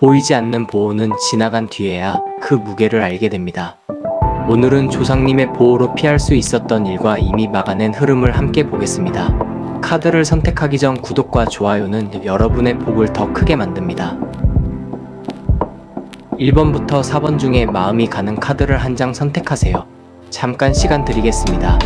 보이지 않는 보호는 지나간 뒤에야 그 무게를 알게 됩니다. 오늘은 조상님의 보호로 피할 수 있었던 일과 이미 막아낸 흐름을 함께 보겠습니다. 카드를 선택하기 전 구독과 좋아요는 여러분의 복을 더 크게 만듭니다. 1번부터 4번 중에 마음이 가는 카드를 한 장 선택하세요. 잠깐 시간 드리겠습니다.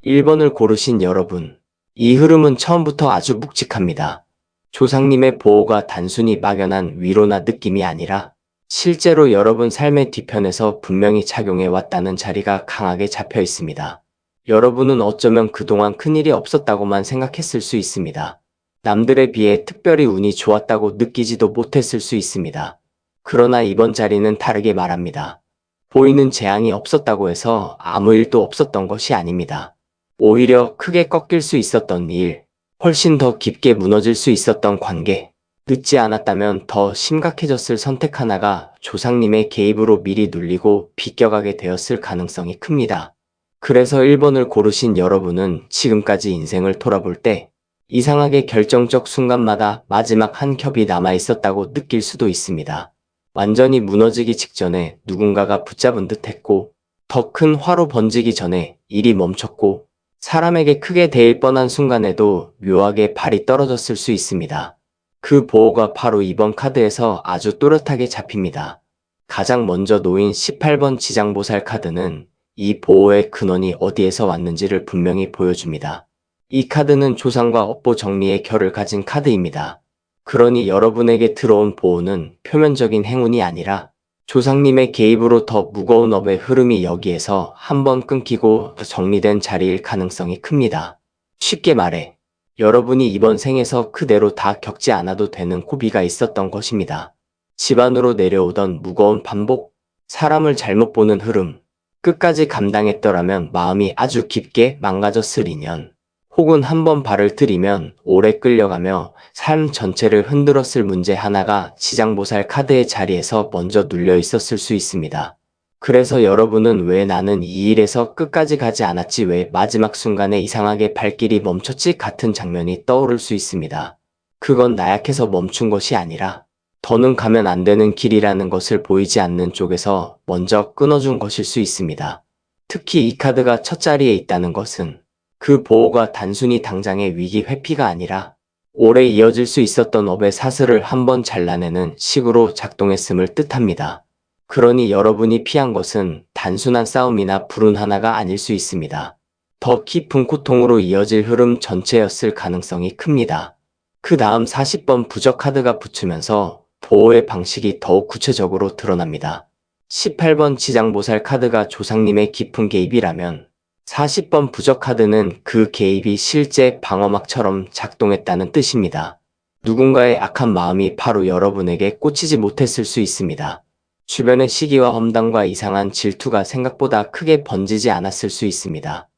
1번을 고르신 여러분, 이 흐름은 처음부터 아주 묵직합니다. 조상님의 보호가 단순히 막연한 위로나 느낌이 아니라 실제로 여러분 삶의 뒤편에서 분명히 작용해 왔다는 자리가 강하게 잡혀 있습니다. 여러분은 어쩌면 그동안 큰일이 없었다고만 생각했을 수 있습니다. 남들에 비해 특별히 운이 좋았다고 느끼지도 못했을 수 있습니다. 그러나 이번 자리는 다르게 말합니다. 보이는 재앙이 없었다고 해서 아무 일도 없었던 것이 아닙니다. 오히려 크게 꺾일 수 있었던 일, 훨씬 더 깊게 무너질 수 있었던 관계, 늦지 않았다면 더 심각해졌을 선택 하나가 조상님의 개입으로 미리 눌리고 비껴가게 되었을 가능성이 큽니다. 그래서 1번을 고르신 여러분은 지금까지 인생을 돌아볼 때 이상하게 결정적 순간마다 마지막 한 겹이 남아있었다고 느낄 수도 있습니다. 완전히 무너지기 직전에 누군가가 붙잡은 듯 했고, 더 큰 화로 번지기 전에 일이 멈췄고, 사람에게 크게 대일 뻔한 순간에도 묘하게 발이 떨어졌을 수 있습니다. 그 보호가 바로 이번 카드에서 아주 또렷하게 잡힙니다. 가장 먼저 놓인 18번 지장보살 카드는 이 보호의 근원이 어디에서 왔는지를 분명히 보여줍니다. 이 카드는 조상과 업보 정리의 결을 가진 카드입니다. 그러니 여러분에게 들어온 보호는 표면적인 행운이 아니라 조상님의 개입으로 더 무거운 업의 흐름이 여기에서 한번 끊기고 정리된 자리일 가능성이 큽니다. 쉽게 말해, 여러분이 이번 생에서 그대로 다 겪지 않아도 되는 고비가 있었던 것입니다. 집안으로 내려오던 무거운 반복, 사람을 잘못 보는 흐름, 끝까지 감당했더라면 마음이 아주 깊게 망가졌을 인연, 혹은 한번 발을 들이면 오래 끌려가며 삶 전체를 흔들었을 문제 하나가 지장보살 카드의 자리에서 먼저 눌려 있었을 수 있습니다. 그래서 여러분은 왜 나는 이 일에서 끝까지 가지 않았지, 왜 마지막 순간에 이상하게 발길이 멈췄지 같은 장면이 떠오를 수 있습니다. 그건 나약해서 멈춘 것이 아니라 더는 가면 안 되는 길이라는 것을 보이지 않는 쪽에서 먼저 끊어준 것일 수 있습니다. 특히 이 카드가 첫 자리에 있다는 것은 그 보호가 단순히 당장의 위기 회피가 아니라 오래 이어질 수 있었던 업의 사슬을 한번 잘라내는 식으로 작동했음을 뜻합니다. 그러니 여러분이 피한 것은 단순한 싸움이나 불운 하나가 아닐 수 있습니다. 더 깊은 고통으로 이어질 흐름 전체였을 가능성이 큽니다. 그 다음 40번 부적 카드가 붙으면서 보호의 방식이 더욱 구체적으로 드러납니다. 18번 지장보살 카드가 조상님의 깊은 개입이라면 40번 부적 카드는 그 개입이 실제 방어막처럼 작동했다는 뜻입니다. 누군가의 악한 마음이 바로 여러분에게 꽂히지 못했을 수 있습니다. 주변의 시기와 험담과 이상한 질투가 생각보다 크게 번지지 않았을 수 있습니다.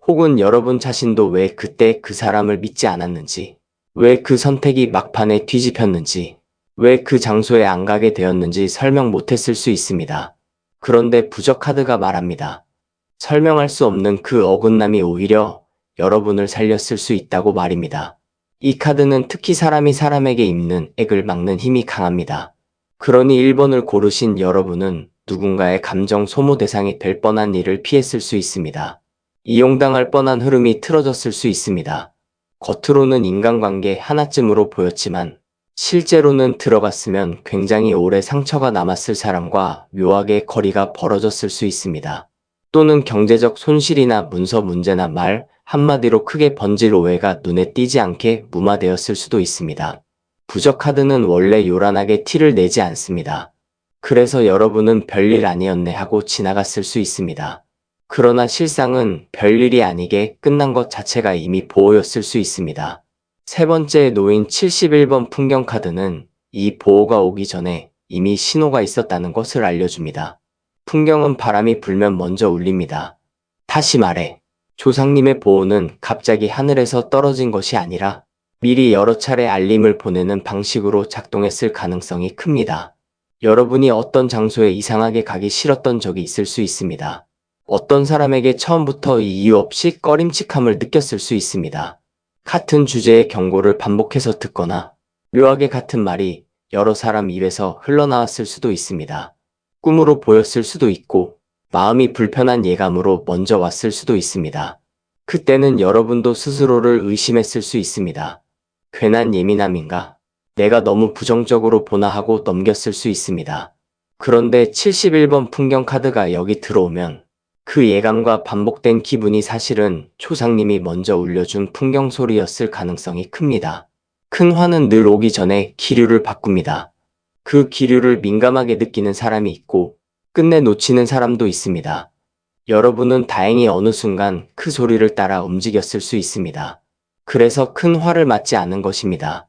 혹은 여러분 자신도 왜 그때 그 사람을 믿지 않았는지, 왜 그 선택이 막판에 뒤집혔는지, 왜 그 장소에 안 가게 되었는지 설명 못했을 수 있습니다. 그런데 부적 카드가 말합니다. 설명할 수 없는 그 어긋남이 오히려 여러분을 살렸을 수 있다고 말입니다. 이 카드는 특히 사람이 사람에게 입는 액을 막는 힘이 강합니다. 그러니 1번을 고르신 여러분은 누군가의 감정 소모 대상이 될 뻔한 일을 피했을 수 있습니다. 이용당할 뻔한 흐름이 틀어졌을 수 있습니다. 겉으로는 인간관계 하나쯤으로 보였지만 실제로는 들어갔으면 굉장히 오래 상처가 남았을 사람과 묘하게 거리가 벌어졌을 수 있습니다. 또는 경제적 손실이나 문서 문제나 말 한마디로 크게 번질 오해가 눈에 띄지 않게 무마되었을 수도 있습니다. 부적 카드는 원래 요란하게 티를 내지 않습니다. 그래서 여러분은 별일 아니었네 하고 지나갔을 수 있습니다. 그러나 실상은 별일이 아니게 끝난 것 자체가 이미 보호였을 수 있습니다. 세 번째에 놓인 71번 풍경 카드는 이 보호가 오기 전에 이미 신호가 있었다는 것을 알려줍니다. 풍경은 바람이 불면 먼저 울립니다. 다시 말해, 조상님의 보호는 갑자기 하늘에서 떨어진 것이 아니라 미리 여러 차례 알림을 보내는 방식으로 작동했을 가능성이 큽니다. 여러분이 어떤 장소에 이상하게 가기 싫었던 적이 있을 수 있습니다. 어떤 사람에게 처음부터 이유 없이 꺼림칙함을 느꼈을 수 있습니다. 같은 주제의 경고를 반복해서 듣거나 묘하게 같은 말이 여러 사람 입에서 흘러나왔을 수도 있습니다. 꿈으로 보였을 수도 있고 마음이 불편한 예감으로 먼저 왔을 수도 있습니다. 그때는 여러분도 스스로를 의심했을 수 있습니다. 괜한 예민함인가? 내가 너무 부정적으로 보나 하고 넘겼을 수 있습니다. 그런데 71번 풍경 카드가 여기 들어오면 그 예감과 반복된 기분이 사실은 초상님이 먼저 울려준 풍경 소리였을 가능성이 큽니다. 큰 화는 늘 오기 전에 기류를 바꿉니다. 그 기류를 민감하게 느끼는 사람이 있고 끝내 놓치는 사람도 있습니다. 여러분은 다행히 어느 순간 그 소리를 따라 움직였을 수 있습니다. 그래서 큰 화를 맞지 않은 것입니다.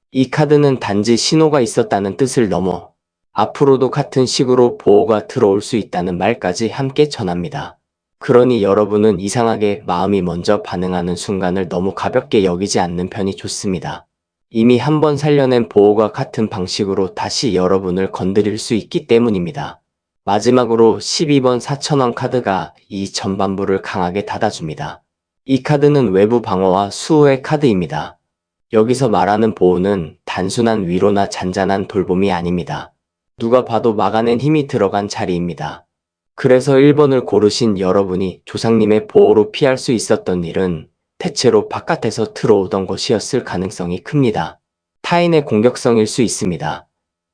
이 카드는 단지 신호가 있었다는 뜻을 넘어 앞으로도 같은 식으로 보호가 들어올 수 있다는 말까지 함께 전합니다. 그러니 여러분은 이상하게 마음이 먼저 반응하는 순간을 너무 가볍게 여기지 않는 편이 좋습니다. 이미 한번 살려낸 보호가 같은 방식으로 다시 여러분을 건드릴 수 있기 때문입니다. 마지막으로 12번 4,000원 카드가 이 전반부를 강하게 닫아줍니다. 이 카드는 외부 방어와 수호의 카드입니다. 여기서 말하는 보호는 단순한 위로나 잔잔한 돌봄이 아닙니다. 누가 봐도 막아낸 힘이 들어간 자리입니다. 그래서 1번을 고르신 여러분이 조상님의 보호로 피할 수 있었던 일은 대체로 바깥에서 들어오던 것이었을 가능성이 큽니다. 타인의 공격성일 수 있습니다.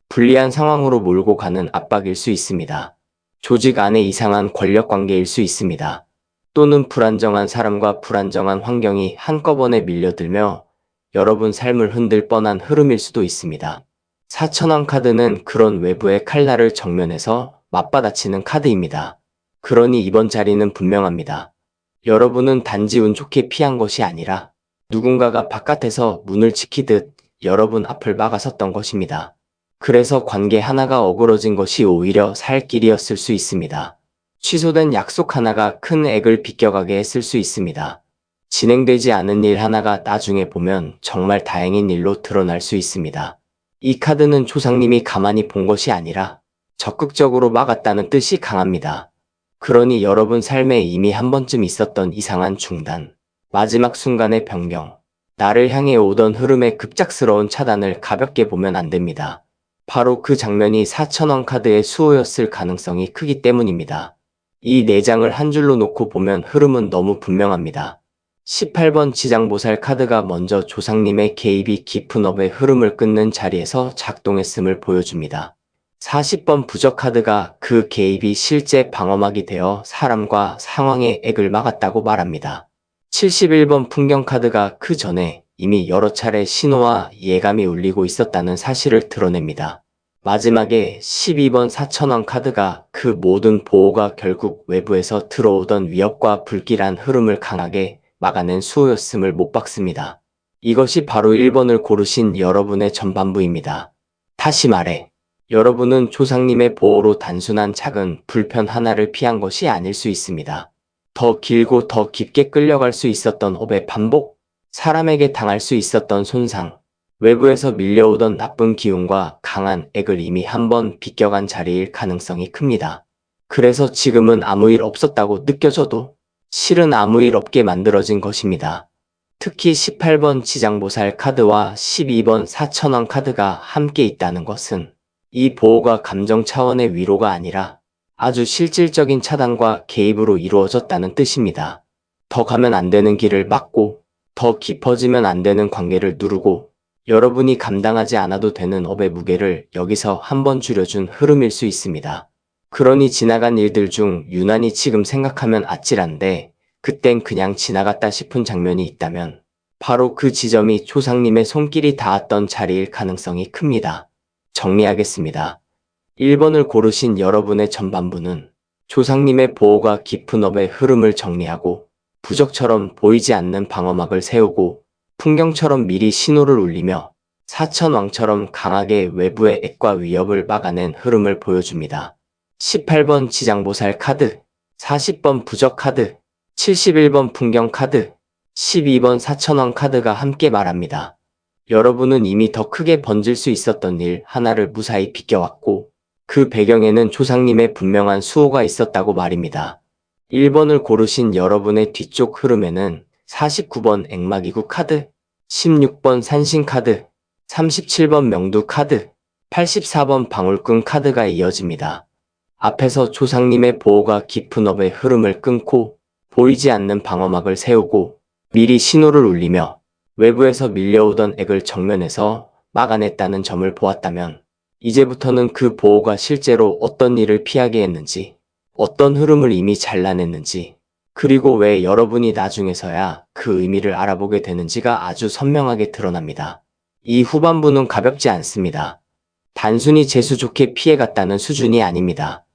불리한 상황으로 몰고 가는 압박일 수 있습니다. 조직 안의 이상한 권력 관계일 수 있습니다. 또는 불안정한 사람과 불안정한 환경이 한꺼번에 밀려들며 여러분 삶을 흔들 뻔한 흐름일 수도 있습니다. 4,000원 카드는 그런 외부의 칼날을 정면에서 맞받아치는 카드입니다. 그러니 이번 자리는 분명합니다. 여러분은 단지 운 좋게 피한 것이 아니라 누군가가 바깥에서 문을 지키듯 여러분 앞을 막아섰던 것입니다. 그래서 관계 하나가 어그러진 것이 오히려 살 길이었을 수 있습니다. 취소된 약속 하나가 큰 액을 비껴가게 했을 수 있습니다. 진행되지 않은 일 하나가 나중에 보면 정말 다행인 일로 드러날 수 있습니다. 이 카드는 조상님이 가만히 본 것이 아니라 적극적으로 막았다는 뜻이 강합니다. 그러니 여러분 삶에 이미 한 번쯤 있었던 이상한 중단, 마지막 순간의 변경, 나를 향해 오던 흐름의 급작스러운 차단을 가볍게 보면 안 됩니다. 바로 그 장면이 4,000원 카드의 수호였을 가능성이 크기 때문입니다. 이 4장을 한 줄로 놓고 보면 흐름은 너무 분명합니다. 18번 지장보살 카드가 먼저 조상님의 개입이 깊은 업의 흐름을 끊는 자리에서 작동했음을 보여줍니다. 40번 부적 카드가 그 개입이 실제 방어막이 되어 사람과 상황의 액을 막았다고 말합니다. 71번 풍경 카드가 그 전에 이미 여러 차례 신호와 예감이 울리고 있었다는 사실을 드러냅니다. 마지막에 12번 4,000원 카드가 그 모든 보호가 결국 외부에서 들어오던 위협과 불길한 흐름을 강하게 막아낸 수호였음을 못 박습니다. 이것이 바로 1번을 고르신 여러분의 전반부입니다. 다시 말해, 여러분은 조상님의 보호로 단순한 작은 불편 하나를 피한 것이 아닐 수 있습니다. 더 길고 더 깊게 끌려갈 수 있었던 업의 반복, 사람에게 당할 수 있었던 손상, 외부에서 밀려오던 나쁜 기운과 강한 액을 이미 한번 비껴간 자리일 가능성이 큽니다. 그래서 지금은 아무 일 없었다고 느껴져도 실은 아무 일 없게 만들어진 것입니다. 특히 18번 지장보살 카드와 12번 4,000원 카드가 함께 있다는 것은 이 보호가 감정 차원의 위로가 아니라 아주 실질적인 차단과 개입으로 이루어졌다는 뜻입니다. 더 가면 안 되는 길을 막고 더 깊어지면 안 되는 관계를 누르고 여러분이 감당하지 않아도 되는 업의 무게를 여기서 한번 줄여준 흐름일 수 있습니다. 그러니 지나간 일들 중 유난히 지금 생각하면 아찔한데 그땐 그냥 지나갔다 싶은 장면이 있다면 바로 그 지점이 조상님의 손길이 닿았던 자리일 가능성이 큽니다. 정리하겠습니다. 1번을 고르신 여러분의 전반부는 조상님의 보호가 깊은 업의 흐름을 정리하고 부적처럼 보이지 않는 방어막을 세우고 풍경처럼 미리 신호를 울리며 사천왕처럼 강하게 외부의 액과 위협을 막아낸 흐름을 보여줍니다. 18번 지장보살 카드, 40번 부적 카드, 71번 풍경 카드, 12번 사천왕 카드가 함께 말합니다. 여러분은 이미 더 크게 번질 수 있었던 일 하나를 무사히 비껴왔고 그 배경에는 조상님의 분명한 수호가 있었다고 말입니다. 1번을 고르신 여러분의 뒤쪽 흐름에는 49번 액마기구 카드, 16번 산신 카드, 37번 명두 카드, 84번 방울꾼 카드가 이어집니다. 앞에서 조상님의 보호가 깊은 업의 흐름을 끊고 보이지 않는 방어막을 세우고 미리 신호를 울리며 외부에서 밀려오던 액을 정면에서 막아냈다는 점을 보았다면 이제부터는 그 보호가 실제로 어떤 일을 피하게 했는지, 어떤 흐름을 이미 잘라냈는지, 그리고 왜 여러분이 나중에서야 그 의미를 알아보게 되는지가 아주 선명하게 드러납니다. 이 후반부는 가볍지 않습니다. 단순히 재수 좋게 피해갔다는 수준이 아닙니다.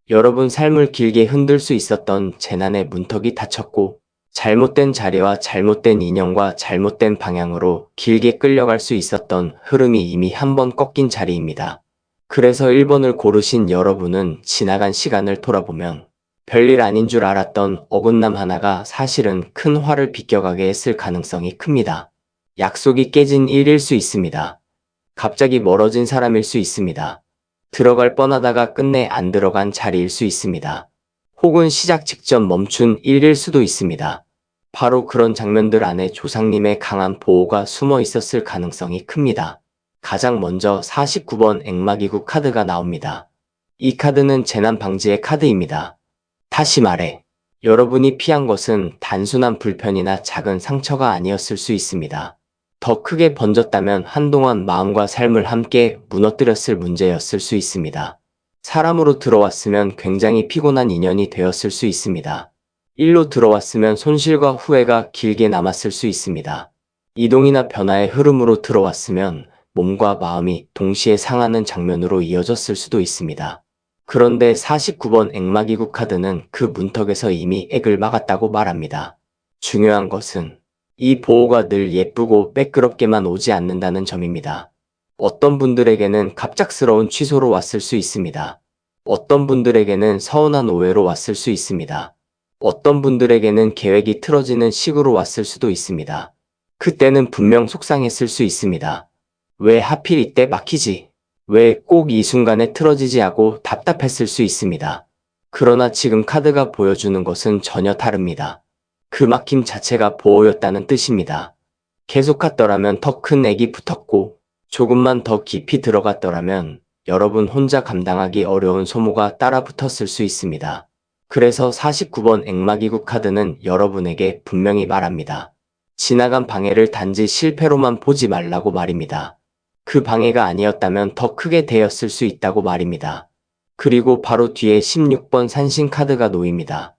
여러분 삶을 길게 흔들 수 있었던 재난의 문턱이 닫혔고 잘못된 자리와 잘못된 인연과 잘못된 방향으로 길게 끌려갈 수 있었던 흐름이 이미 한번 꺾인 자리입니다. 그래서 1번을 고르신 여러분은 지나간 시간을 돌아보면 별일 아닌 줄 알았던 어긋남 하나가 사실은 큰 화를 비껴가게 했을 가능성이 큽니다. 약속이 깨진 일일 수 있습니다. 갑자기 멀어진 사람일 수 있습니다. 들어갈 뻔하다가 끝내 안 들어간 자리일 수 있습니다. 혹은 시작 직전 멈춘 일일 수도 있습니다. 바로 그런 장면들 안에 조상님의 강한 보호가 숨어 있었을 가능성이 큽니다. 가장 먼저 49번 액마기구 카드가 나옵니다. 이 카드는 재난 방지의 카드입니다. 다시 말해, 여러분이 피한 것은 단순한 불편이나 작은 상처가 아니었을 수 있습니다. 더 크게 번졌다면 한동안 마음과 삶을 함께 무너뜨렸을 문제였을 수 있습니다. 사람으로 들어왔으면 굉장히 피곤한 인연이 되었을 수 있습니다. 일로 들어왔으면 손실과 후회가 길게 남았을 수 있습니다. 이동이나 변화의 흐름으로 들어왔으면 몸과 마음이 동시에 상하는 장면으로 이어졌을 수도 있습니다. 그런데 49번 액마기구 카드는 그 문턱에서 이미 액을 막았다고 말합니다. 중요한 것은 이 보호가 늘 예쁘고 매끄럽게만 오지 않는다는 점입니다. 어떤 분들에게는 갑작스러운 취소로 왔을 수 있습니다. 어떤 분들에게는 서운한 오해로 왔을 수 있습니다. 어떤 분들에게는 계획이 틀어지는 식으로 왔을 수도 있습니다. 그때는 분명 속상했을 수 있습니다. 왜 하필 이때 막히지? 왜 꼭 이 순간에 틀어지지 하고 답답했을 수 있습니다. 그러나 지금 카드가 보여주는 것은 전혀 다릅니다. 그 막힘 자체가 보호였다는 뜻입니다. 계속 갔더라면 더 큰 액이 붙었고 조금만 더 깊이 들어갔더라면 여러분 혼자 감당하기 어려운 소모가 따라 붙었을 수 있습니다. 그래서 49번 액마기구 카드는 여러분에게 분명히 말합니다. 지나간 방해를 단지 실패로만 보지 말라고 말입니다. 그 방해가 아니었다면 더 크게 되었을 수 있다고 말입니다. 그리고 바로 뒤에 16번 산신 카드가 놓입니다.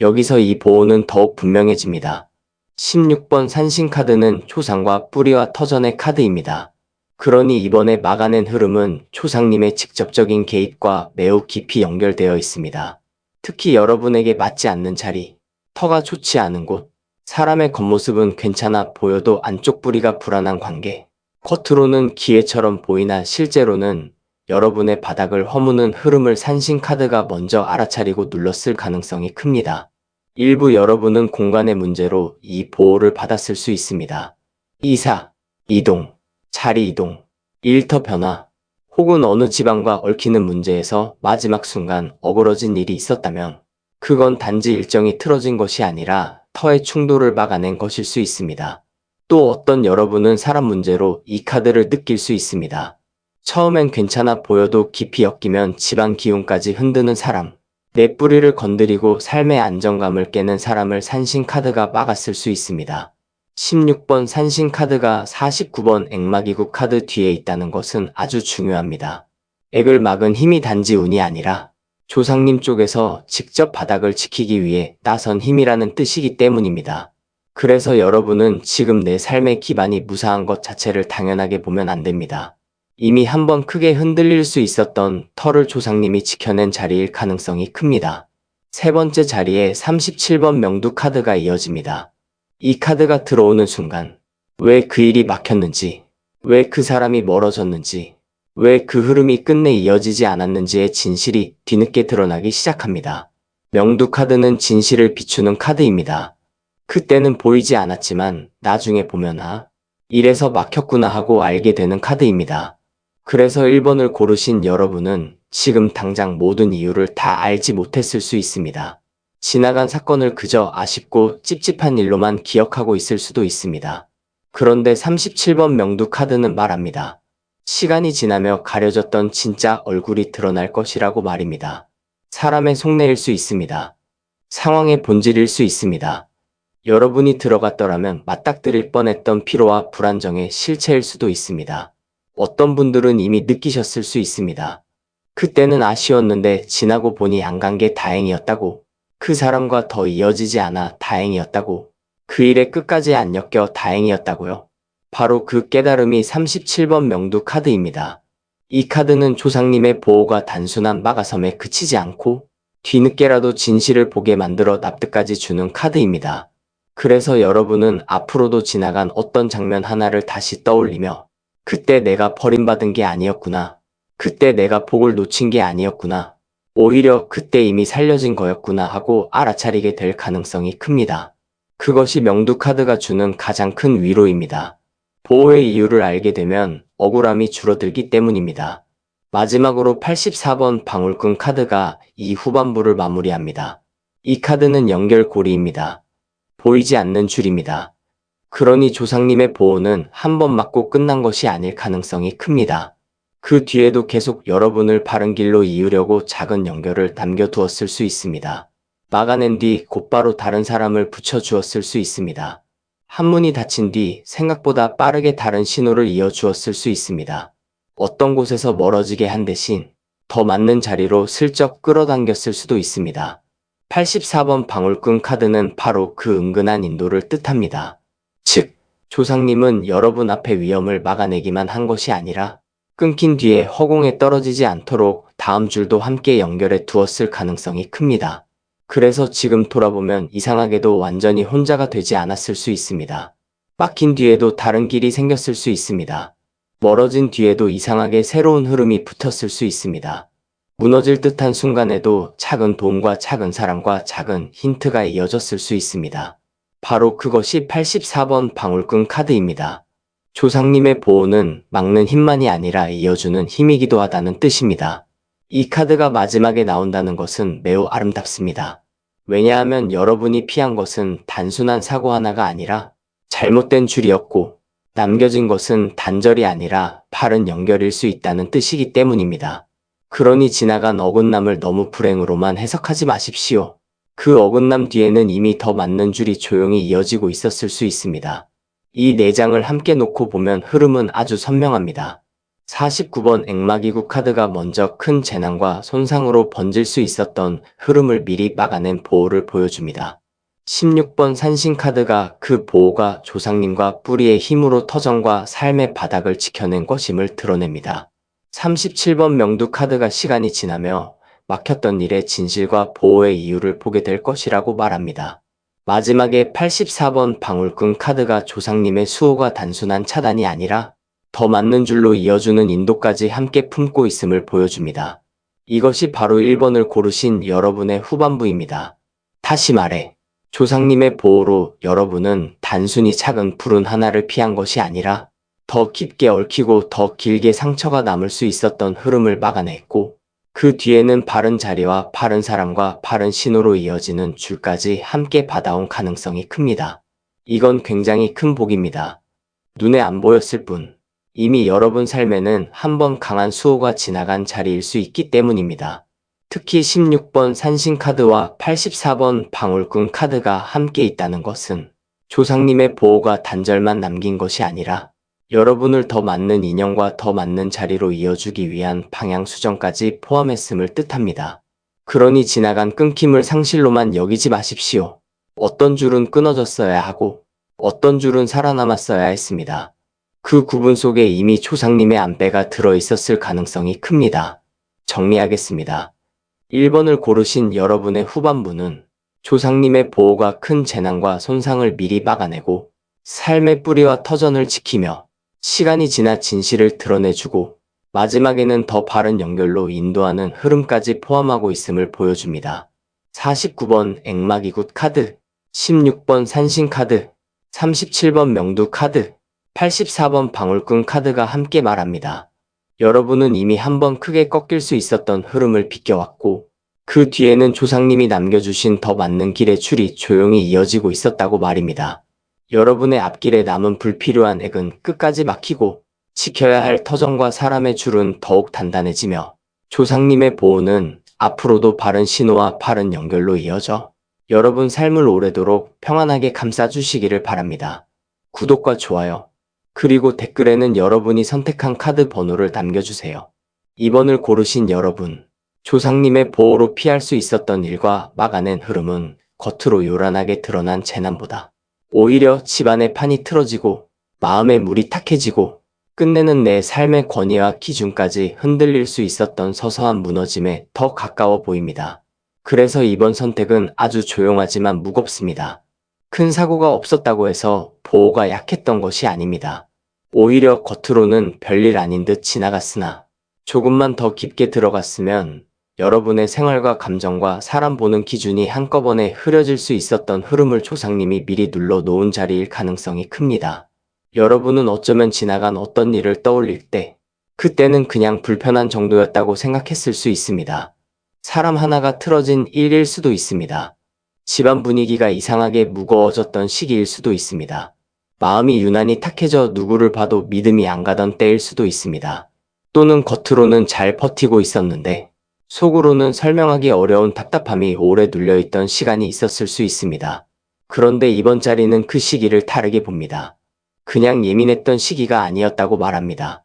여기서 이 보호는 더욱 분명해집니다. 16번 산신 카드는 초상과 뿌리와 터전의 카드입니다. 그러니 이번에 막아낸 흐름은 초상님의 직접적인 개입과 매우 깊이 연결되어 있습니다. 특히 여러분에게 맞지 않는 자리, 터가 좋지 않은 곳, 사람의 겉모습은 괜찮아 보여도 안쪽 뿌리가 불안한 관계, 겉으로는 기회처럼 보이나 실제로는 여러분의 바닥을 허무는 흐름을 산신 카드가 먼저 알아차리고 눌렀을 가능성이 큽니다. 일부 여러분은 공간의 문제로 이 보호를 받았을 수 있습니다. 이사, 이동, 자리 이동, 일터 변화, 혹은 어느 지방과 얽히는 문제에서 마지막 순간 어그러진 일이 있었다면 그건 단지 일정이 틀어진 것이 아니라 터의 충돌을 막아낸 것일 수 있습니다. 또 어떤 여러분은 사람 문제로 이 카드를 느낄 수 있습니다. 처음엔 괜찮아 보여도 깊이 엮이면 집안 기운까지 흔드는 사람, 내 뿌리를 건드리고 삶의 안정감을 깨는 사람을 산신 카드가 막았을 수 있습니다. 16번 산신 카드가 49번 액마기구 카드 뒤에 있다는 것은 아주 중요합니다. 액을 막은 힘이 단지 운이 아니라 조상님 쪽에서 직접 바닥을 지키기 위해 나선 힘이라는 뜻이기 때문입니다. 그래서 여러분은 지금 내 삶의 기반이 무사한 것 자체를 당연하게 보면 안 됩니다. 이미 한번 크게 흔들릴 수 있었던 터를 조상님이 지켜낸 자리일 가능성이 큽니다. 세 번째 자리에 37번 명두 카드가 이어집니다. 이 카드가 들어오는 순간 왜 그 일이 막혔는지, 왜 그 사람이 멀어졌는지, 왜 그 흐름이 끝내 이어지지 않았는지의 진실이 뒤늦게 드러나기 시작합니다. 명두 카드는 진실을 비추는 카드입니다. 그때는 보이지 않았지만 나중에 보면 이래서 막혔구나 하고 알게 되는 카드입니다. 그래서 1번을 고르신 여러분은 지금 당장 모든 이유를 다 알지 못했을 수 있습니다. 지나간 사건을 그저 아쉽고 찝찝한 일로만 기억하고 있을 수도 있습니다. 그런데 37번 명두 카드는 말합니다. 시간이 지나며 가려졌던 진짜 얼굴이 드러날 것이라고 말입니다. 사람의 속내일 수 있습니다. 상황의 본질일 수 있습니다. 여러분이 들어갔더라면 맞닥뜨릴 뻔했던 피로와 불안정의 실체일 수도 있습니다. 어떤 분들은 이미 느끼셨을 수 있습니다. 그때는 아쉬웠는데 지나고 보니 안 간 게 다행이었다고. 그 사람과 더 이어지지 않아 다행이었다고. 그 일에 끝까지 안 엮여 다행이었다고요. 바로 그 깨달음이 37번 명두 카드입니다. 이 카드는 조상님의 보호가 단순한 막아섬에 그치지 않고 뒤늦게라도 진실을 보게 만들어 납득까지 주는 카드입니다. 그래서 여러분은 앞으로도 지나간 어떤 장면 하나를 다시 떠올리며 그때 내가 버림받은 게 아니었구나. 그때 내가 복을 놓친 게 아니었구나. 오히려 그때 이미 살려진 거였구나 하고 알아차리게 될 가능성이 큽니다. 그것이 명두 카드가 주는 가장 큰 위로입니다. 보호의 이유를 알게 되면 억울함이 줄어들기 때문입니다. 마지막으로 84번 방울꾼 카드가 이 후반부를 마무리합니다. 이 카드는 연결고리입니다. 보이지 않는 줄입니다. 그러니 조상님의 보호는 한 번 맞고 끝난 것이 아닐 가능성이 큽니다. 그 뒤에도 계속 여러분을 바른 길로 이으려고 작은 연결을 남겨두었을 수 있습니다. 막아낸 뒤 곧바로 다른 사람을 붙여주었을 수 있습니다. 한 문이 닫힌 뒤 생각보다 빠르게 다른 신호를 이어주었을 수 있습니다. 어떤 곳에서 멀어지게 한 대신 더 맞는 자리로 슬쩍 끌어당겼을 수도 있습니다. 84번 방울꾼 카드는 바로 그 은근한 인도를 뜻합니다. 즉, 조상님은 여러분 앞에 위험을 막아내기만 한 것이 아니라 끊긴 뒤에 허공에 떨어지지 않도록 다음 줄도 함께 연결해 두었을 가능성이 큽니다. 그래서 지금 돌아보면 이상하게도 완전히 혼자가 되지 않았을 수 있습니다. 막힌 뒤에도 다른 길이 생겼을 수 있습니다. 멀어진 뒤에도 이상하게 새로운 흐름이 붙었을 수 있습니다. 무너질 듯한 순간에도 작은 도움과 작은 사랑과 작은 힌트가 이어졌을 수 있습니다. 바로 그것이 84번 방울꾼 카드입니다. 조상님의 보호는 막는 힘만이 아니라 이어주는 힘이기도 하다는 뜻입니다. 이 카드가 마지막에 나온다는 것은 매우 아름답습니다. 왜냐하면 여러분이 피한 것은 단순한 사고 하나가 아니라 잘못된 줄이었고 남겨진 것은 단절이 아니라 바른 연결일 수 있다는 뜻이기 때문입니다. 그러니 지나간 어긋남을 너무 불행으로만 해석하지 마십시오. 그 어긋남 뒤에는 이미 더 맞는 줄이 조용히 이어지고 있었을 수 있습니다. 이 4장을 함께 놓고 보면 흐름은 아주 선명합니다. 49번 액마기구 카드가 먼저 큰 재난과 손상으로 번질 수 있었던 흐름을 미리 막아낸 보호를 보여줍니다. 16번 산신 카드가 그 보호가 조상님과 뿌리의 힘으로 터전과 삶의 바닥을 지켜낸 것임을 드러냅니다. 37번 명두 카드가 시간이 지나며 막혔던 일의 진실과 보호의 이유를 보게 될 것이라고 말합니다. 마지막에 84번 방울꾼 카드가 조상님의 수호가 단순한 차단이 아니라 더 맞는 줄로 이어주는 인도까지 함께 품고 있음을 보여줍니다. 이것이 바로 1번을 고르신 여러분의 후반부입니다. 다시 말해, 조상님의 보호로 여러분은 단순히 작은 불운 하나를 피한 것이 아니라 더 깊게 얽히고 더 길게 상처가 남을 수 있었던 흐름을 막아냈고 그 뒤에는 바른 자리와 바른 사람과 바른 신호로 이어지는 줄까지 함께 받아온 가능성이 큽니다. 이건 굉장히 큰 복입니다. 눈에 안 보였을 뿐 이미 여러분 삶에는 한 번 강한 수호가 지나간 자리일 수 있기 때문입니다. 특히 16번 산신 카드와 84번 방울꾼 카드가 함께 있다는 것은 조상님의 보호가 단절만 남긴 것이 아니라 여러분을 더 맞는 인연과 더 맞는 자리로 이어주기 위한 방향 수정까지 포함했음을 뜻합니다. 그러니 지나간 끊김을 상실로만 여기지 마십시오. 어떤 줄은 끊어졌어야 하고 어떤 줄은 살아남았어야 했습니다. 그 구분 속에 이미 조상님의 안배가 들어있었을 가능성이 큽니다. 정리하겠습니다. 1번을 고르신 여러분의 후반부는 조상님의 보호가 큰 재난과 손상을 미리 막아내고 삶의 뿌리와 터전을 지키며 시간이 지나 진실을 드러내주고 마지막에는 더 바른 연결로 인도하는 흐름까지 포함하고 있음을 보여줍니다. 49번 액마기굿 카드, 16번 산신 카드, 37번 명두 카드, 84번 방울꾼 카드가 함께 말합니다. 여러분은 이미 한 번 크게 꺾일 수 있었던 흐름을 비껴왔고 그 뒤에는 조상님이 남겨주신 더 맞는 길의 줄이 조용히 이어지고 있었다고 말입니다. 여러분의 앞길에 남은 불필요한 액은 끝까지 막히고 지켜야 할 터전과 사람의 줄은 더욱 단단해지며 조상님의 보호는 앞으로도 바른 신호와 바른 연결로 이어져 여러분 삶을 오래도록 평안하게 감싸주시기를 바랍니다. 구독과 좋아요, 그리고 댓글에는 여러분이 선택한 카드 번호를 남겨주세요. 2번을 고르신 여러분, 조상님의 보호로 피할 수 있었던 일과 막아낸 흐름은 겉으로 요란하게 드러난 재난보다 오히려 집안의 판이 틀어지고 마음의 물이 탁해지고 끝내는 내 삶의 권위와 기준까지 흔들릴 수 있었던 서서한 무너짐에 더 가까워 보입니다. 그래서 이번 선택은 아주 조용하지만 무겁습니다. 큰 사고가 없었다고 해서 보호가 약했던 것이 아닙니다. 오히려 겉으로는 별일 아닌 듯 지나갔으나 조금만 더 깊게 들어갔으면 여러분의 생활과 감정과 사람 보는 기준이 한꺼번에 흐려질 수 있었던 흐름을 조상님이 미리 눌러 놓은 자리일 가능성이 큽니다. 여러분은 어쩌면 지나간 어떤 일을 떠올릴 때 그때는 그냥 불편한 정도였다고 생각했을 수 있습니다. 사람 하나가 틀어진 일일 수도 있습니다. 집안 분위기가 이상하게 무거워졌던 시기일 수도 있습니다. 마음이 유난히 탁해져 누구를 봐도 믿음이 안 가던 때일 수도 있습니다. 또는 겉으로는 잘 버티고 있었는데 속으로는 설명하기 어려운 답답함이 오래 눌려있던 시간이 있었을 수 있습니다. 그런데 이번 자리는 그 시기를 다르게 봅니다. 그냥 예민했던 시기가 아니었다고 말합니다.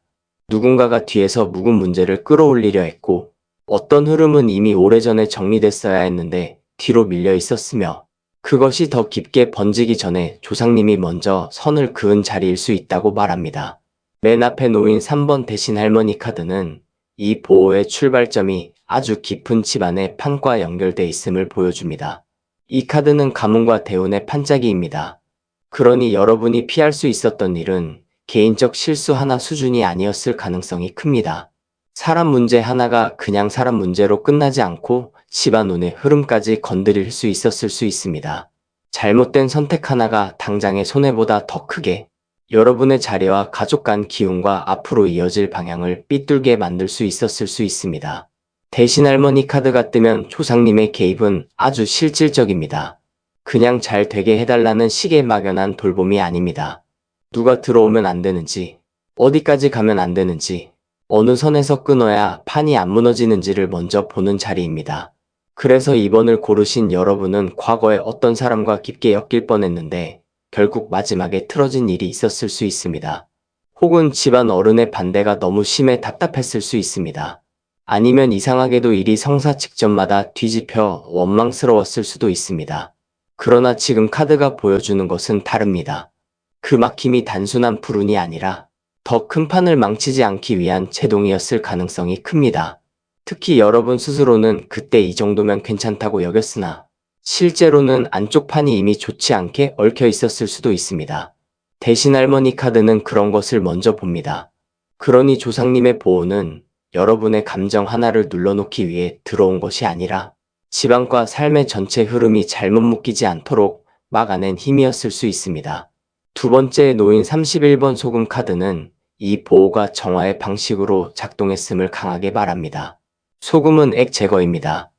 누군가가 뒤에서 묵은 문제를 끌어올리려 했고 어떤 흐름은 이미 오래전에 정리됐어야 했는데 뒤로 밀려 있었으며 그것이 더 깊게 번지기 전에 조상님이 먼저 선을 그은 자리일 수 있다고 말합니다. 맨 앞에 놓인 3번 대신 할머니 카드는 이 보호의 출발점이 아주 깊은 집안의 판과 연결돼 있음을 보여줍니다. 이 카드는 가문과 대운의 판짜기입니다. 그러니 여러분이 피할 수 있었던 일은 개인적 실수 하나 수준이 아니었을 가능성이 큽니다. 사람 문제 하나가 그냥 사람 문제로 끝나지 않고 집안 운의 흐름까지 건드릴 수 있었을 수 있습니다. 잘못된 선택 하나가 당장의 손해보다 더 크게 여러분의 자리와 가족 간 기운과 앞으로 이어질 방향을 삐뚤게 만들 수 있었을 수 있습니다. 대신 할머니 카드가 뜨면 조상님의 개입은 아주 실질적입니다. 그냥 잘 되게 해달라는 식의 막연한 돌봄이 아닙니다. 누가 들어오면 안 되는지, 어디까지 가면 안 되는지, 어느 선에서 끊어야 판이 안 무너지는지를 먼저 보는 자리입니다. 그래서 2번을 고르신 여러분은 과거에 어떤 사람과 깊게 엮일 뻔했는데 결국 마지막에 틀어진 일이 있었을 수 있습니다. 혹은 집안 어른의 반대가 너무 심해 답답했을 수 있습니다. 아니면 이상하게도 일이 성사 직전마다 뒤집혀 원망스러웠을 수도 있습니다. 그러나 지금 카드가 보여주는 것은 다릅니다. 그 막힘이 단순한 불운이 아니라 더 큰 판을 망치지 않기 위한 제동이었을 가능성이 큽니다. 특히 여러분 스스로는 그때 이 정도면 괜찮다고 여겼으나 실제로는 안쪽 판이 이미 좋지 않게 얽혀 있었을 수도 있습니다. 대신 할머니 카드는 그런 것을 먼저 봅니다. 그러니 조상님의 보호는 여러분의 감정 하나를 눌러놓기 위해 들어온 것이 아니라 집안과 삶의 전체 흐름이 잘못 묶이지 않도록 막아낸 힘이었을 수 있습니다. 두 번째에 놓인 31번 소금 카드는 이 보호가 정화의 방식으로 작동했음을 강하게 말합니다. 소금은 액 제거입니다.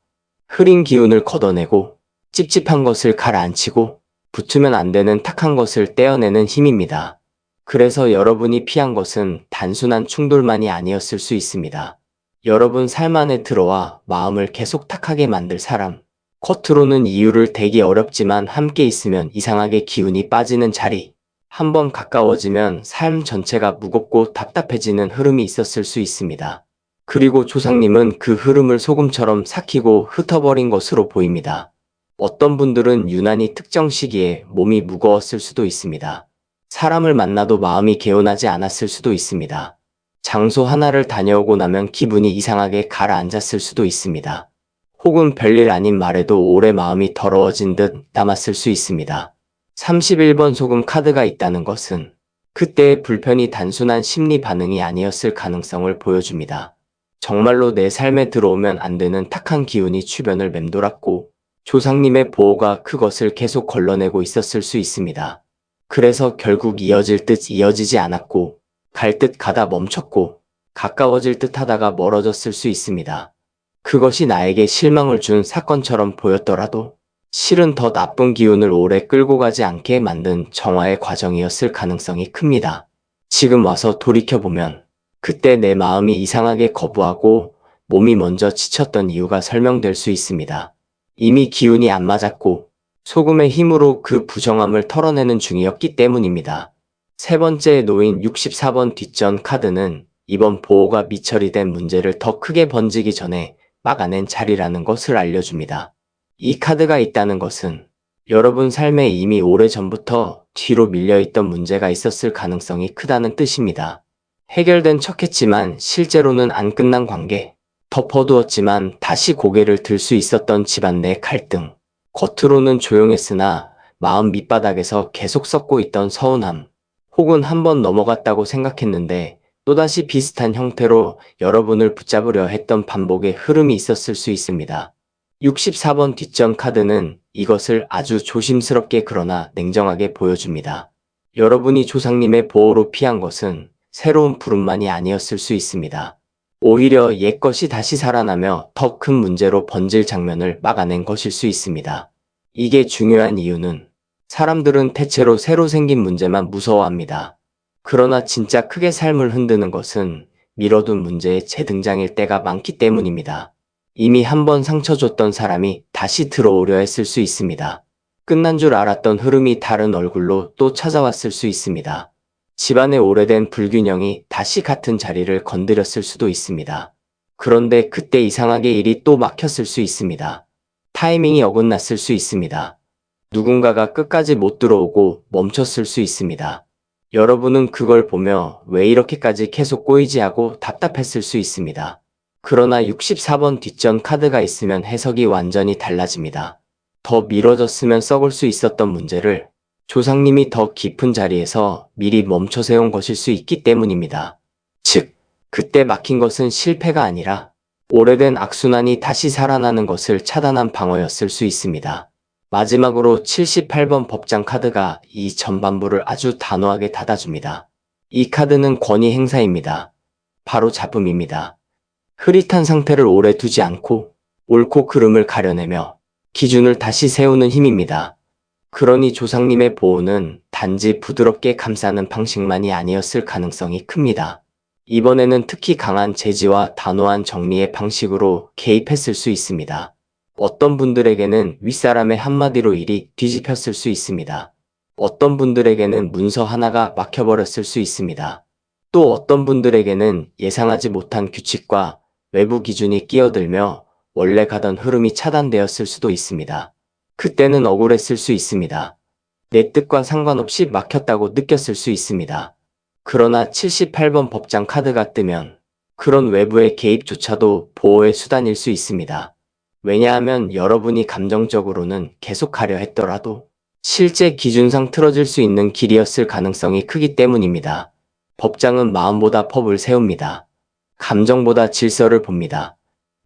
흐린 기운을 걷어내고 찝찝한 것을 가라앉히고 붙으면 안 되는 탁한 것을 떼어내는 힘입니다. 그래서 여러분이 피한 것은 단순한 충돌만이 아니었을 수 있습니다. 여러분 삶 안에 들어와 마음을 계속 탁하게 만들 사람, 겉으로는 이유를 대기 어렵지만 함께 있으면 이상하게 기운이 빠지는 자리, 한번 가까워지면 삶 전체가 무겁고 답답해지는 흐름이 있었을 수 있습니다. 그리고 조상님은 그 흐름을 소금처럼 삭히고 흩어버린 것으로 보입니다. 어떤 분들은 유난히 특정 시기에 몸이 무거웠을 수도 있습니다. 사람을 만나도 마음이 개운하지 않았을 수도 있습니다. 장소 하나를 다녀오고 나면 기분이 이상하게 가라앉았을 수도 있습니다. 혹은 별일 아닌 말에도 오래 마음이 더러워진 듯 남았을 수 있습니다. 31번 소금 카드가 있다는 것은 그때의 불편이 단순한 심리 반응이 아니었을 가능성을 보여줍니다. 정말로 내 삶에 들어오면 안 되는 탁한 기운이 주변을 맴돌았고 조상님의 보호가 그것을 계속 걸러내고 있었을 수 있습니다. 그래서 결국 이어질 듯 이어지지 않았고 갈 듯 가다 멈췄고 가까워질 듯 하다가 멀어졌을 수 있습니다. 그것이 나에게 실망을 준 사건처럼 보였더라도 실은 더 나쁜 기운을 오래 끌고 가지 않게 만든 정화의 과정이었을 가능성이 큽니다. 지금 와서 돌이켜보면 그때 내 마음이 이상하게 거부하고 몸이 먼저 지쳤던 이유가 설명될 수 있습니다. 이미 기운이 안 맞았고 소금의 힘으로 그 부정함을 털어내는 중이었기 때문입니다. 세 번째에 놓인 64번 뒷전 카드는 이번 보호가 미처리된 문제를 더 크게 번지기 전에 막아낸 자리라는 것을 알려줍니다. 이 카드가 있다는 것은 여러분 삶에 이미 오래전부터 뒤로 밀려있던 문제가 있었을 가능성이 크다는 뜻입니다. 해결된 척했지만 실제로는 안 끝난 관계, 덮어두었지만 다시 고개를 들 수 있었던 집안 내 갈등, 겉으로는 조용했으나 마음 밑바닥에서 계속 썩고 있던 서운함, 혹은 한번 넘어갔다고 생각했는데 또다시 비슷한 형태로 여러분을 붙잡으려 했던 반복의 흐름이 있었을 수 있습니다. 64번 뒷전 카드는 이것을 아주 조심스럽게 그러나 냉정하게 보여줍니다. 여러분이 조상님의 보호로 피한 것은 새로운 부름만이 아니었을 수 있습니다. 오히려 옛것이 다시 살아나며 더 큰 문제로 번질 장면을 막아낸 것일 수 있습니다. 이게 중요한 이유는 사람들은 대체로 새로 생긴 문제만 무서워합니다. 그러나 진짜 크게 삶을 흔드는 것은 미뤄둔 문제의 재등장일 때가 많기 때문입니다. 이미 한번 상처 줬던 사람이 다시 들어오려 했을 수 있습니다. 끝난 줄 알았던 흐름이 다른 얼굴로 또 찾아왔을 수 있습니다. 집안의 오래된 불균형이 다시 같은 자리를 건드렸을 수도 있습니다. 그런데 그때 이상하게 일이 또 막혔을 수 있습니다. 타이밍이 어긋났을 수 있습니다. 누군가가 끝까지 못 들어오고 멈췄을 수 있습니다. 여러분은 그걸 보며 왜 이렇게까지 계속 꼬이지 하고 답답했을 수 있습니다. 그러나 64번 뒷전 카드가 있으면 해석이 완전히 달라집니다. 더 미뤄졌으면 썩을 수 있었던 문제를 조상님이 더 깊은 자리에서 미리 멈춰 세운 것일 수 있기 때문입니다. 즉, 그때 막힌 것은 실패가 아니라 오래된 악순환이 다시 살아나는 것을 차단한 방어였을 수 있습니다. 마지막으로 78번 법장 카드가 이 전반부를 아주 단호하게 닫아줍니다. 이 카드는 권위 행사입니다. 바로 잡음입니다. 흐릿한 상태를 오래 두지 않고 옳고 그름을 가려내며 기준을 다시 세우는 힘입니다. 그러니 조상님의 보호는 단지 부드럽게 감싸는 방식만이 아니었을 가능성이 큽니다. 이번에는 특히 강한 제지와 단호한 정리의 방식으로 개입했을 수 있습니다. 어떤 분들에게는 윗사람의 한마디로 일이 뒤집혔을 수 있습니다. 어떤 분들에게는 문서 하나가 막혀버렸을 수 있습니다. 또 어떤 분들에게는 예상하지 못한 규칙과 외부 기준이 끼어들며 원래 가던 흐름이 차단되었을 수도 있습니다. 그때는 억울했을 수 있습니다. 내 뜻과 상관없이 막혔다고 느꼈을 수 있습니다. 그러나 78번 법장 카드가 뜨면 그런 외부의 개입조차도 보호의 수단일 수 있습니다. 왜냐하면 여러분이 감정적으로는 계속 가려 했더라도 실제 기준상 틀어질 수 있는 길이었을 가능성이 크기 때문입니다. 법장은 마음보다 법을 세웁니다. 감정보다 질서를 봅니다.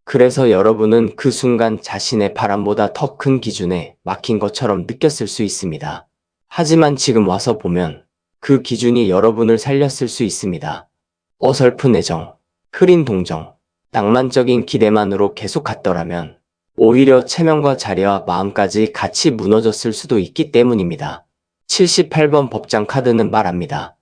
그래서 여러분은 그 순간 자신의 바람보다 더 큰 기준에 막힌 것처럼 느꼈을 수 있습니다. 하지만 지금 와서 보면 그 기준이 여러분을 살렸을 수 있습니다. 어설픈 애정, 흐린 동정, 낭만적인 기대만으로 계속 갔더라면 오히려 체면과 자리와 마음까지 같이 무너졌을 수도 있기 때문입니다. 78번 법장 카드는 말합니다.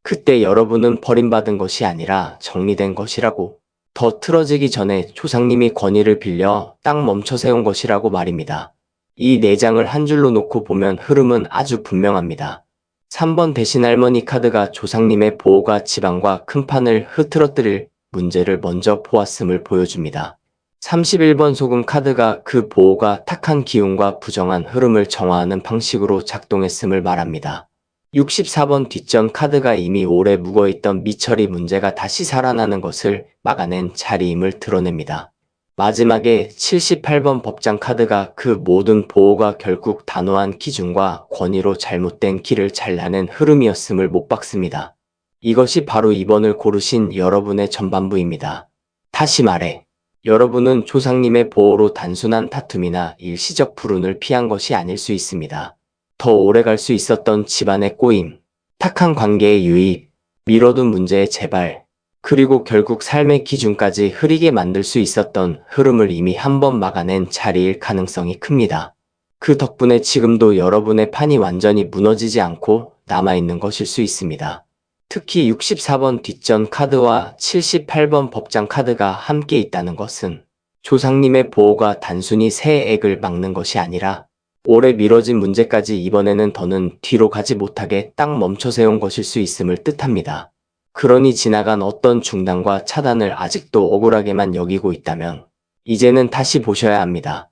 그때 여러분은 버림받은 것이 아니라 정리된 것이라고, 더 틀어지기 전에 조상님이 권위를 빌려 딱 멈춰 세운 것이라고 말입니다. 이 4장을 한 줄로 놓고 보면 흐름은 아주 분명합니다. 3번 대신 할머니 카드가 조상님의 보호가 집안과 큰 판을 흐트러뜨릴 문제를 먼저 보았음을 보여줍니다. 31번 소금 카드가 그 보호가 탁한 기운과 부정한 흐름을 정화하는 방식으로 작동했음을 말합니다. 64번 뒷전 카드가 이미 오래 묵어있던 미처리 문제가 다시 살아나는 것을 막아낸 자리임을 드러냅니다. 마지막에 78번 법장 카드가 그 모든 보호가 결국 단호한 기준과 권위로 잘못된 길을 잘라낸 흐름이었음을 못 박습니다. 이것이 바로 이번을 고르신 여러분의 전반부입니다. 다시 말해, 여러분은 조상님의 보호로 단순한 다툼이나 일시적 불운을 피한 것이 아닐 수 있습니다. 더 오래 갈 수 있었던 집안의 꼬임, 탁한 관계의 유입, 미뤄둔 문제의 재발, 그리고 결국 삶의 기준까지 흐리게 만들 수 있었던 흐름을 이미 한 번 막아낸 자리일 가능성이 큽니다. 그 덕분에 지금도 여러분의 판이 완전히 무너지지 않고 남아있는 것일 수 있습니다. 특히 64번 뒷전 카드와 78번 법장 카드가 함께 있다는 것은 조상님의 보호가 단순히 새 액을 막는 것이 아니라 오래 미뤄진 문제까지 이번에는 더는 뒤로 가지 못하게 딱 멈춰 세운 것일 수 있음을 뜻합니다. 그러니 지나간 어떤 중단과 차단을 아직도 억울하게만 여기고 있다면 이제는 다시 보셔야 합니다.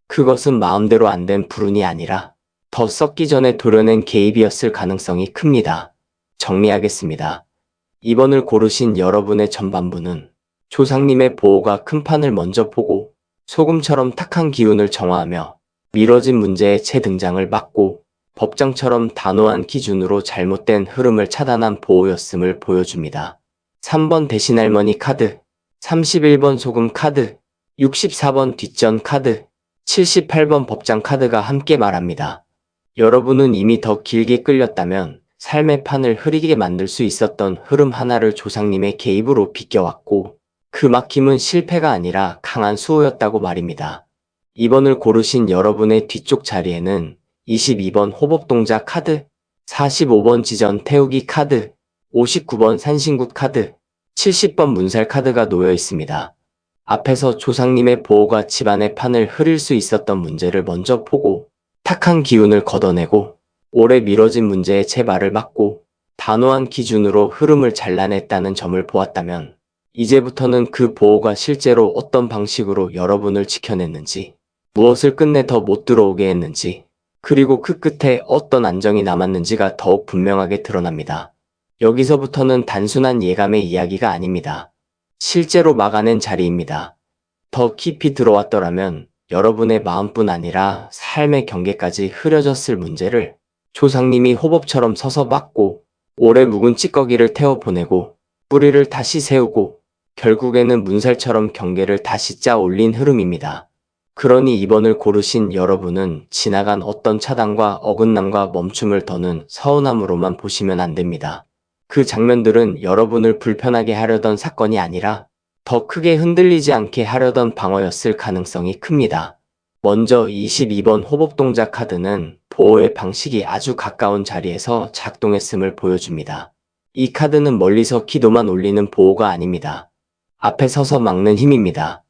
그것은 마음대로 안 된 불운이 아니라 더 썩기 전에 도려낸 개입이었을 가능성이 큽니다. 정리하겠습니다. 2번을 고르신 여러분의 전반부는 조상님의 보호가 큰 판을 먼저 보고 소금처럼 탁한 기운을 정화하며 미뤄진 문제의 재등장을 막고 법정처럼 단호한 기준으로 잘못된 흐름을 차단한 보호였음을 보여줍니다. 3번 대신 할머니 카드, 31번 소금 카드, 64번 뒷전 카드, 78번 법장 카드가 함께 말합니다. 여러분은 이미 더 길게 끌렸다면 삶의 판을 흐리게 만들 수 있었던 흐름 하나를 조상님의 개입으로 비껴왔고 그 막힘은 실패가 아니라 강한 수호였다고 말입니다. 2번을 고르신 여러분의 뒤쪽 자리에는 22번 호법동자 카드, 45번 지전 태우기 카드, 59번 산신굿 카드, 70번 문살 카드가 놓여 있습니다. 앞에서 조상님의 보호가 집안의 판을 흐릴 수 있었던 문제를 먼저 보고 탁한 기운을 걷어내고 오래 미뤄진 문제의 재발을 막고 단호한 기준으로 흐름을 잘라냈다는 점을 보았다면 이제부터는 그 보호가 실제로 어떤 방식으로 여러분을 지켜냈는지 무엇을 끝내 더 못 들어오게 했는지 그리고 그 끝에 어떤 안정이 남았는지가 더욱 분명하게 드러납니다. 여기서부터는 단순한 예감의 이야기가 아닙니다. 실제로 막아낸 자리입니다. 더 깊이 들어왔더라면 여러분의 마음뿐 아니라 삶의 경계까지 흐려졌을 문제를 조상님이 호법처럼 서서 막고 오래 묵은 찌꺼기를 태워보내고 뿌리를 다시 세우고 결국에는 문살처럼 경계를 다시 짜 올린 흐름입니다. 그러니 2번을 고르신 여러분은 지나간 어떤 차단과 어긋남과 멈춤을 더는 서운함으로만 보시면 안 됩니다. 그 장면들은 여러분을 불편하게 하려던 사건이 아니라 더 크게 흔들리지 않게 하려던 방어였을 가능성이 큽니다. 먼저 22번 호법동자 카드는 보호의 방식이 아주 가까운 자리에서 작동했음을 보여줍니다. 이 카드는 멀리서 기도만 올리는 보호가 아닙니다. 앞에 서서 막는 힘입니다.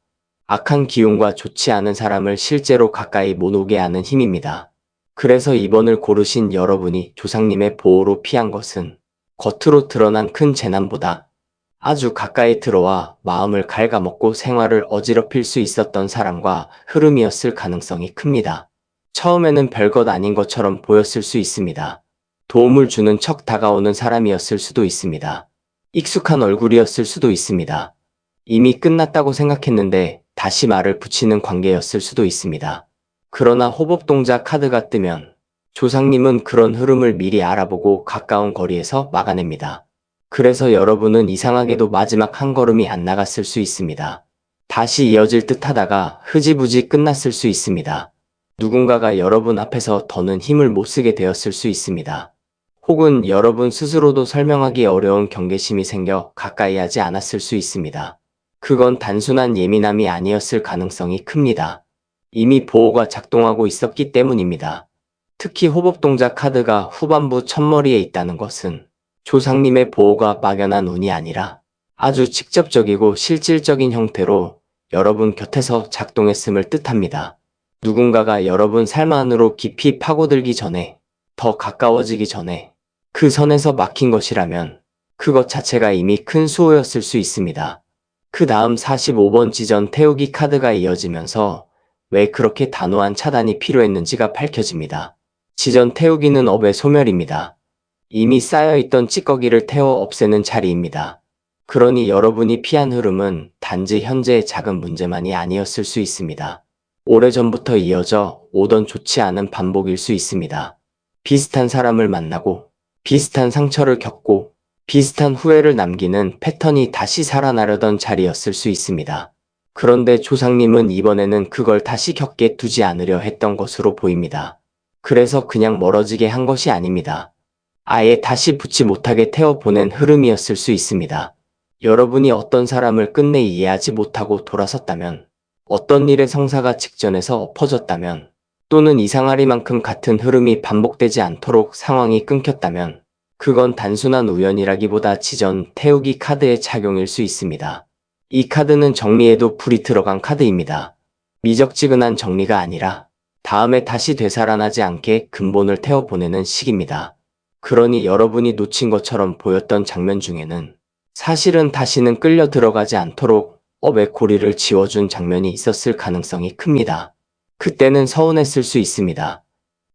악한 기운과 좋지 않은 사람을 실제로 가까이 못 오게 하는 힘입니다. 그래서 2번을 고르신 여러분이 조상님의 보호로 피한 것은 겉으로 드러난 큰 재난보다 아주 가까이 들어와 마음을 갉아먹고 생활을 어지럽힐 수 있었던 사람과 흐름이었을 가능성이 큽니다. 처음에는 별것 아닌 것처럼 보였을 수 있습니다. 도움을 주는 척 다가오는 사람이었을 수도 있습니다. 익숙한 얼굴이었을 수도 있습니다. 이미 끝났다고 생각했는데 다시 말을 붙이는 관계였을 수도 있습니다. 그러나 호법동자 카드가 뜨면 조상님은 그런 흐름을 미리 알아보고 가까운 거리에서 막아냅니다. 그래서 여러분은 이상하게도 마지막 한 걸음이 안 나갔을 수 있습니다. 다시 이어질 듯 하다가 흐지부지 끝났을 수 있습니다. 누군가가 여러분 앞에서 더는 힘을 못 쓰게 되었을 수 있습니다. 혹은 여러분 스스로도 설명하기 어려운 경계심이 생겨 가까이 하지 않았을 수 있습니다. 그건 단순한 예민함이 아니었을 가능성이 큽니다. 이미 보호가 작동하고 있었기 때문입니다. 특히 호법동자 카드가 후반부 첫머리에 있다는 것은 조상님의 보호가 막연한 운이 아니라 아주 직접적이고 실질적인 형태로 여러분 곁에서 작동했음을 뜻합니다. 누군가가 여러분 삶 안으로 깊이 파고들기 전에, 더 가까워지기 전에 그 선에서 막힌 것이라면 그것 자체가 이미 큰 수호였을 수 있습니다. 그 다음 45번 지전 태우기 카드가 이어지면서 왜 그렇게 단호한 차단이 필요했는지가 밝혀집니다. 지전 태우기는 업의 소멸입니다. 이미 쌓여있던 찌꺼기를 태워 없애는 자리입니다. 그러니 여러분이 피한 흐름은 단지 현재의 작은 문제만이 아니었을 수 있습니다. 오래전부터 이어져 오던 좋지 않은 반복일 수 있습니다. 비슷한 사람을 만나고 비슷한 상처를 겪고 비슷한 후회를 남기는 패턴이 다시 살아나려던 자리였을 수 있습니다. 그런데 조상님은 이번에는 그걸 다시 겪게 두지 않으려 했던 것으로 보입니다. 그래서 그냥 멀어지게 한 것이 아닙니다. 아예 다시 붙지 못하게 태워보낸 흐름이었을 수 있습니다. 여러분이 어떤 사람을 끝내 이해하지 못하고 돌아섰다면, 어떤 일의 성사가 직전에서 엎어졌다면, 또는 이상하리만큼 같은 흐름이 반복되지 않도록 상황이 끊겼다면, 그건 단순한 우연이라기보다 지전 태우기 카드의 작용일 수 있습니다. 이 카드는 정리해도 불이 들어간 카드입니다. 미적지근한 정리가 아니라 다음에 다시 되살아나지 않게 근본을 태워보내는 식입니다. 그러니 여러분이 놓친 것처럼 보였던 장면 중에는 사실은 다시는 끌려 들어가지 않도록 업의 고리를 지워준 장면이 있었을 가능성이 큽니다. 그때는 서운했을 수 있습니다.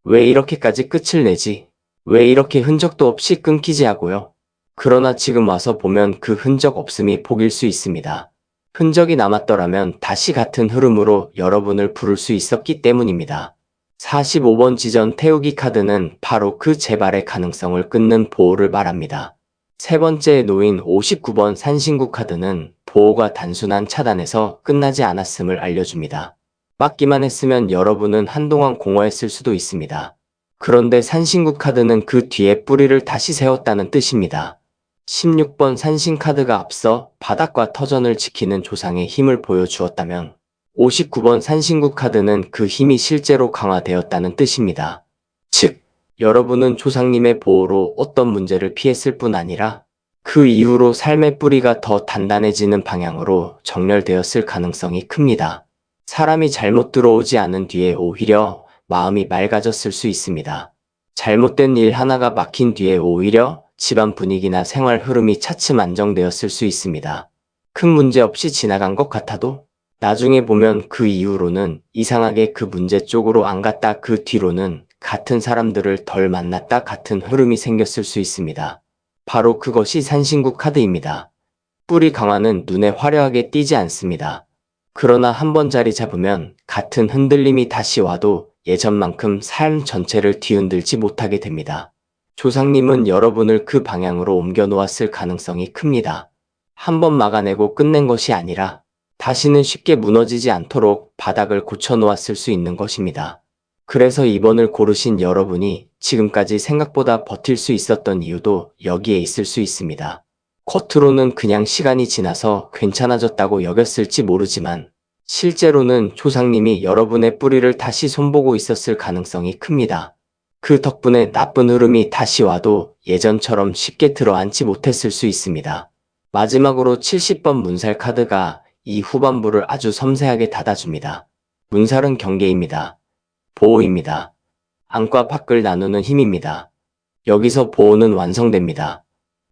왜 이렇게까지 끝을 내지? 왜 이렇게 흔적도 없이 끊기지 하고요. 그러나 지금 와서 보면 그 흔적 없음이 복일 수 있습니다. 흔적이 남았더라면 다시 같은 흐름으로 여러분을 부를 수 있었기 때문입니다. 45번 지전 태우기 카드는 바로 그 재발의 가능성을 끊는 보호를 말합니다. 세 번째에 놓인 59번 산신구 카드는 보호가 단순한 차단에서 끝나지 않았음을 알려줍니다. 막기만 했으면 여러분은 한동안 공허했을 수도 있습니다. 그런데 산신구 카드는 그 뒤에 뿌리를 다시 세웠다는 뜻입니다. 16번 산신 카드가 앞서 바닥과 터전을 지키는 조상의 힘을 보여주었다면 59번 산신구 카드는 그 힘이 실제로 강화되었다는 뜻입니다. 즉, 여러분은 조상님의 보호로 어떤 문제를 피했을 뿐 아니라 그 이후로 삶의 뿌리가 더 단단해지는 방향으로 정렬되었을 가능성이 큽니다. 사람이 잘못 들어오지 않은 뒤에 오히려 마음이 맑아졌을 수 있습니다. 잘못된 일 하나가 막힌 뒤에 오히려 집안 분위기나 생활 흐름이 차츰 안정되었을 수 있습니다. 큰 문제 없이 지나간 것 같아도 나중에 보면 그 이후로는 이상하게 그 문제 쪽으로 안 갔다 그 뒤로는 같은 사람들을 덜 만났다 같은 흐름이 생겼을 수 있습니다. 바로 그것이 산신구 카드입니다. 뿌리 강화는 눈에 화려하게 띄지 않습니다. 그러나 한번 자리 잡으면 같은 흔들림이 다시 와도 예전만큼 삶 전체를 뒤흔들지 못하게 됩니다. 조상님은 여러분을 그 방향으로 옮겨 놓았을 가능성이 큽니다. 한번 막아내고 끝낸 것이 아니라 다시는 쉽게 무너지지 않도록 바닥을 고쳐 놓았을 수 있는 것입니다. 그래서 이번을 고르신 여러분이 지금까지 생각보다 버틸 수 있었던 이유도 여기에 있을 수 있습니다. 겉으로는 그냥 시간이 지나서 괜찮아졌다고 여겼을지 모르지만 실제로는 조상님이 여러분의 뿌리를 다시 손보고 있었을 가능성이 큽니다. 그 덕분에 나쁜 흐름이 다시 와도 예전처럼 쉽게 들어앉지 못했을 수 있습니다. 마지막으로 70번 문살 카드가 이 후반부를 아주 섬세하게 닫아줍니다. 문살은 경계입니다. 보호입니다. 안과 밖을 나누는 힘입니다. 여기서 보호는 완성됩니다.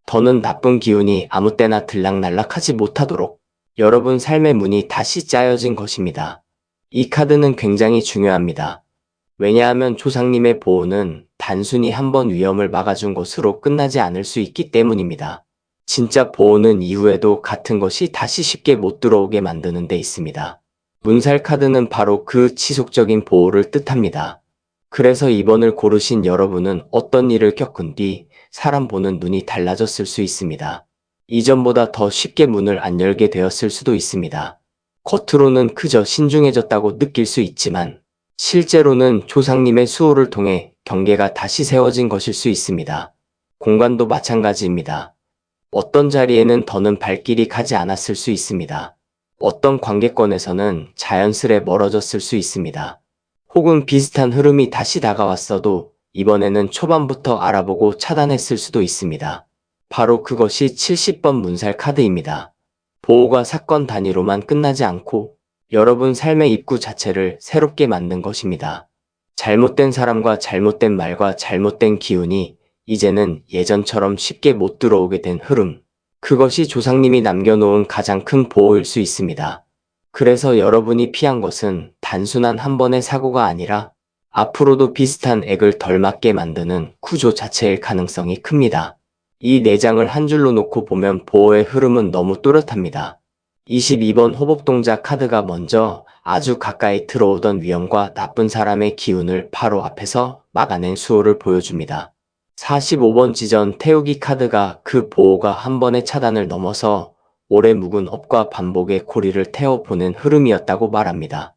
더는 나쁜 기운이 아무 때나 들락날락하지 못하도록 여러분 삶의 문이 다시 짜여진 것입니다. 이 카드는 굉장히 중요합니다. 왜냐하면 조상님의 보호는 단순히 한번 위험을 막아준 것으로 끝나지 않을 수 있기 때문입니다. 진짜 보호는 이후에도 같은 것이 다시 쉽게 못 들어오게 만드는 데 있습니다. 문살 카드는 바로 그 지속적인 보호를 뜻합니다. 그래서 이번을 고르신 여러분은 어떤 일을 겪은 뒤 사람 보는 눈이 달라졌을 수 있습니다. 이전보다 더 쉽게 문을 안 열게 되었을 수도 있습니다. 겉으로는 그저 신중해졌다고 느낄 수 있지만 실제로는 조상님의 수호를 통해 경계가 다시 세워진 것일 수 있습니다. 공간도 마찬가지입니다. 어떤 자리에는 더는 발길이 가지 않았을 수 있습니다. 어떤 관계권에서는 자연스레 멀어졌을 수 있습니다. 혹은 비슷한 흐름이 다시 다가왔어도 이번에는 초반부터 알아보고 차단했을 수도 있습니다. 바로 그것이 70번 문살 카드입니다. 보호가 사건 단위로만 끝나지 않고 여러분 삶의 입구 자체를 새롭게 만든 것입니다. 잘못된 사람과 잘못된 말과 잘못된 기운이 이제는 예전처럼 쉽게 못 들어오게 된 흐름. 그것이 조상님이 남겨놓은 가장 큰 보호일 수 있습니다. 그래서 여러분이 피한 것은 단순한 한 번의 사고가 아니라 앞으로도 비슷한 액을 덜 맞게 만드는 구조 자체일 가능성이 큽니다. 이 내장을 한 줄로 놓고 보면 보호의 흐름은 너무 또렷합니다. 22번 호복동자 카드가 먼저 아주 가까이 들어오던 위험과 나쁜 사람의 기운을 바로 앞에서 막아낸 수호를 보여줍니다. 45번 지전 태우기 카드가 그 보호가 한 번의 차단을 넘어서 오래 묵은 업과 반복의 고리를 태워보낸 흐름이었다고 말합니다.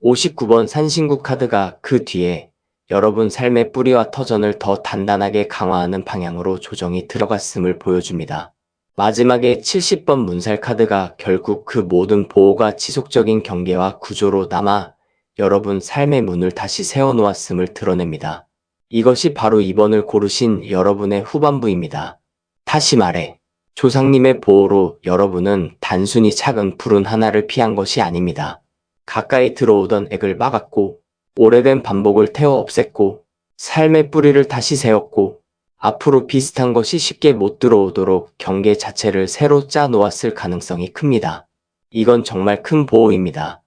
59번 산신구 카드가 그 뒤에 여러분 삶의 뿌리와 터전을 더 단단하게 강화하는 방향으로 조정이 들어갔음을 보여줍니다. 마지막에 70번 문살 카드가 결국 그 모든 보호가 지속적인 경계와 구조로 남아 여러분 삶의 문을 다시 세워놓았음을 드러냅니다. 이것이 바로 이번을 고르신 여러분의 후반부입니다. 다시 말해, 조상님의 보호로 여러분은 단순히 작은 불운 하나를 피한 것이 아닙니다. 가까이 들어오던 액을 막았고, 오래된 반복을 태워 없앴고, 삶의 뿌리를 다시 세웠고, 앞으로 비슷한 것이 쉽게 못 들어오도록 경계 자체를 새로 짜 놓았을 가능성이 큽니다. 이건 정말 큰 보호입니다.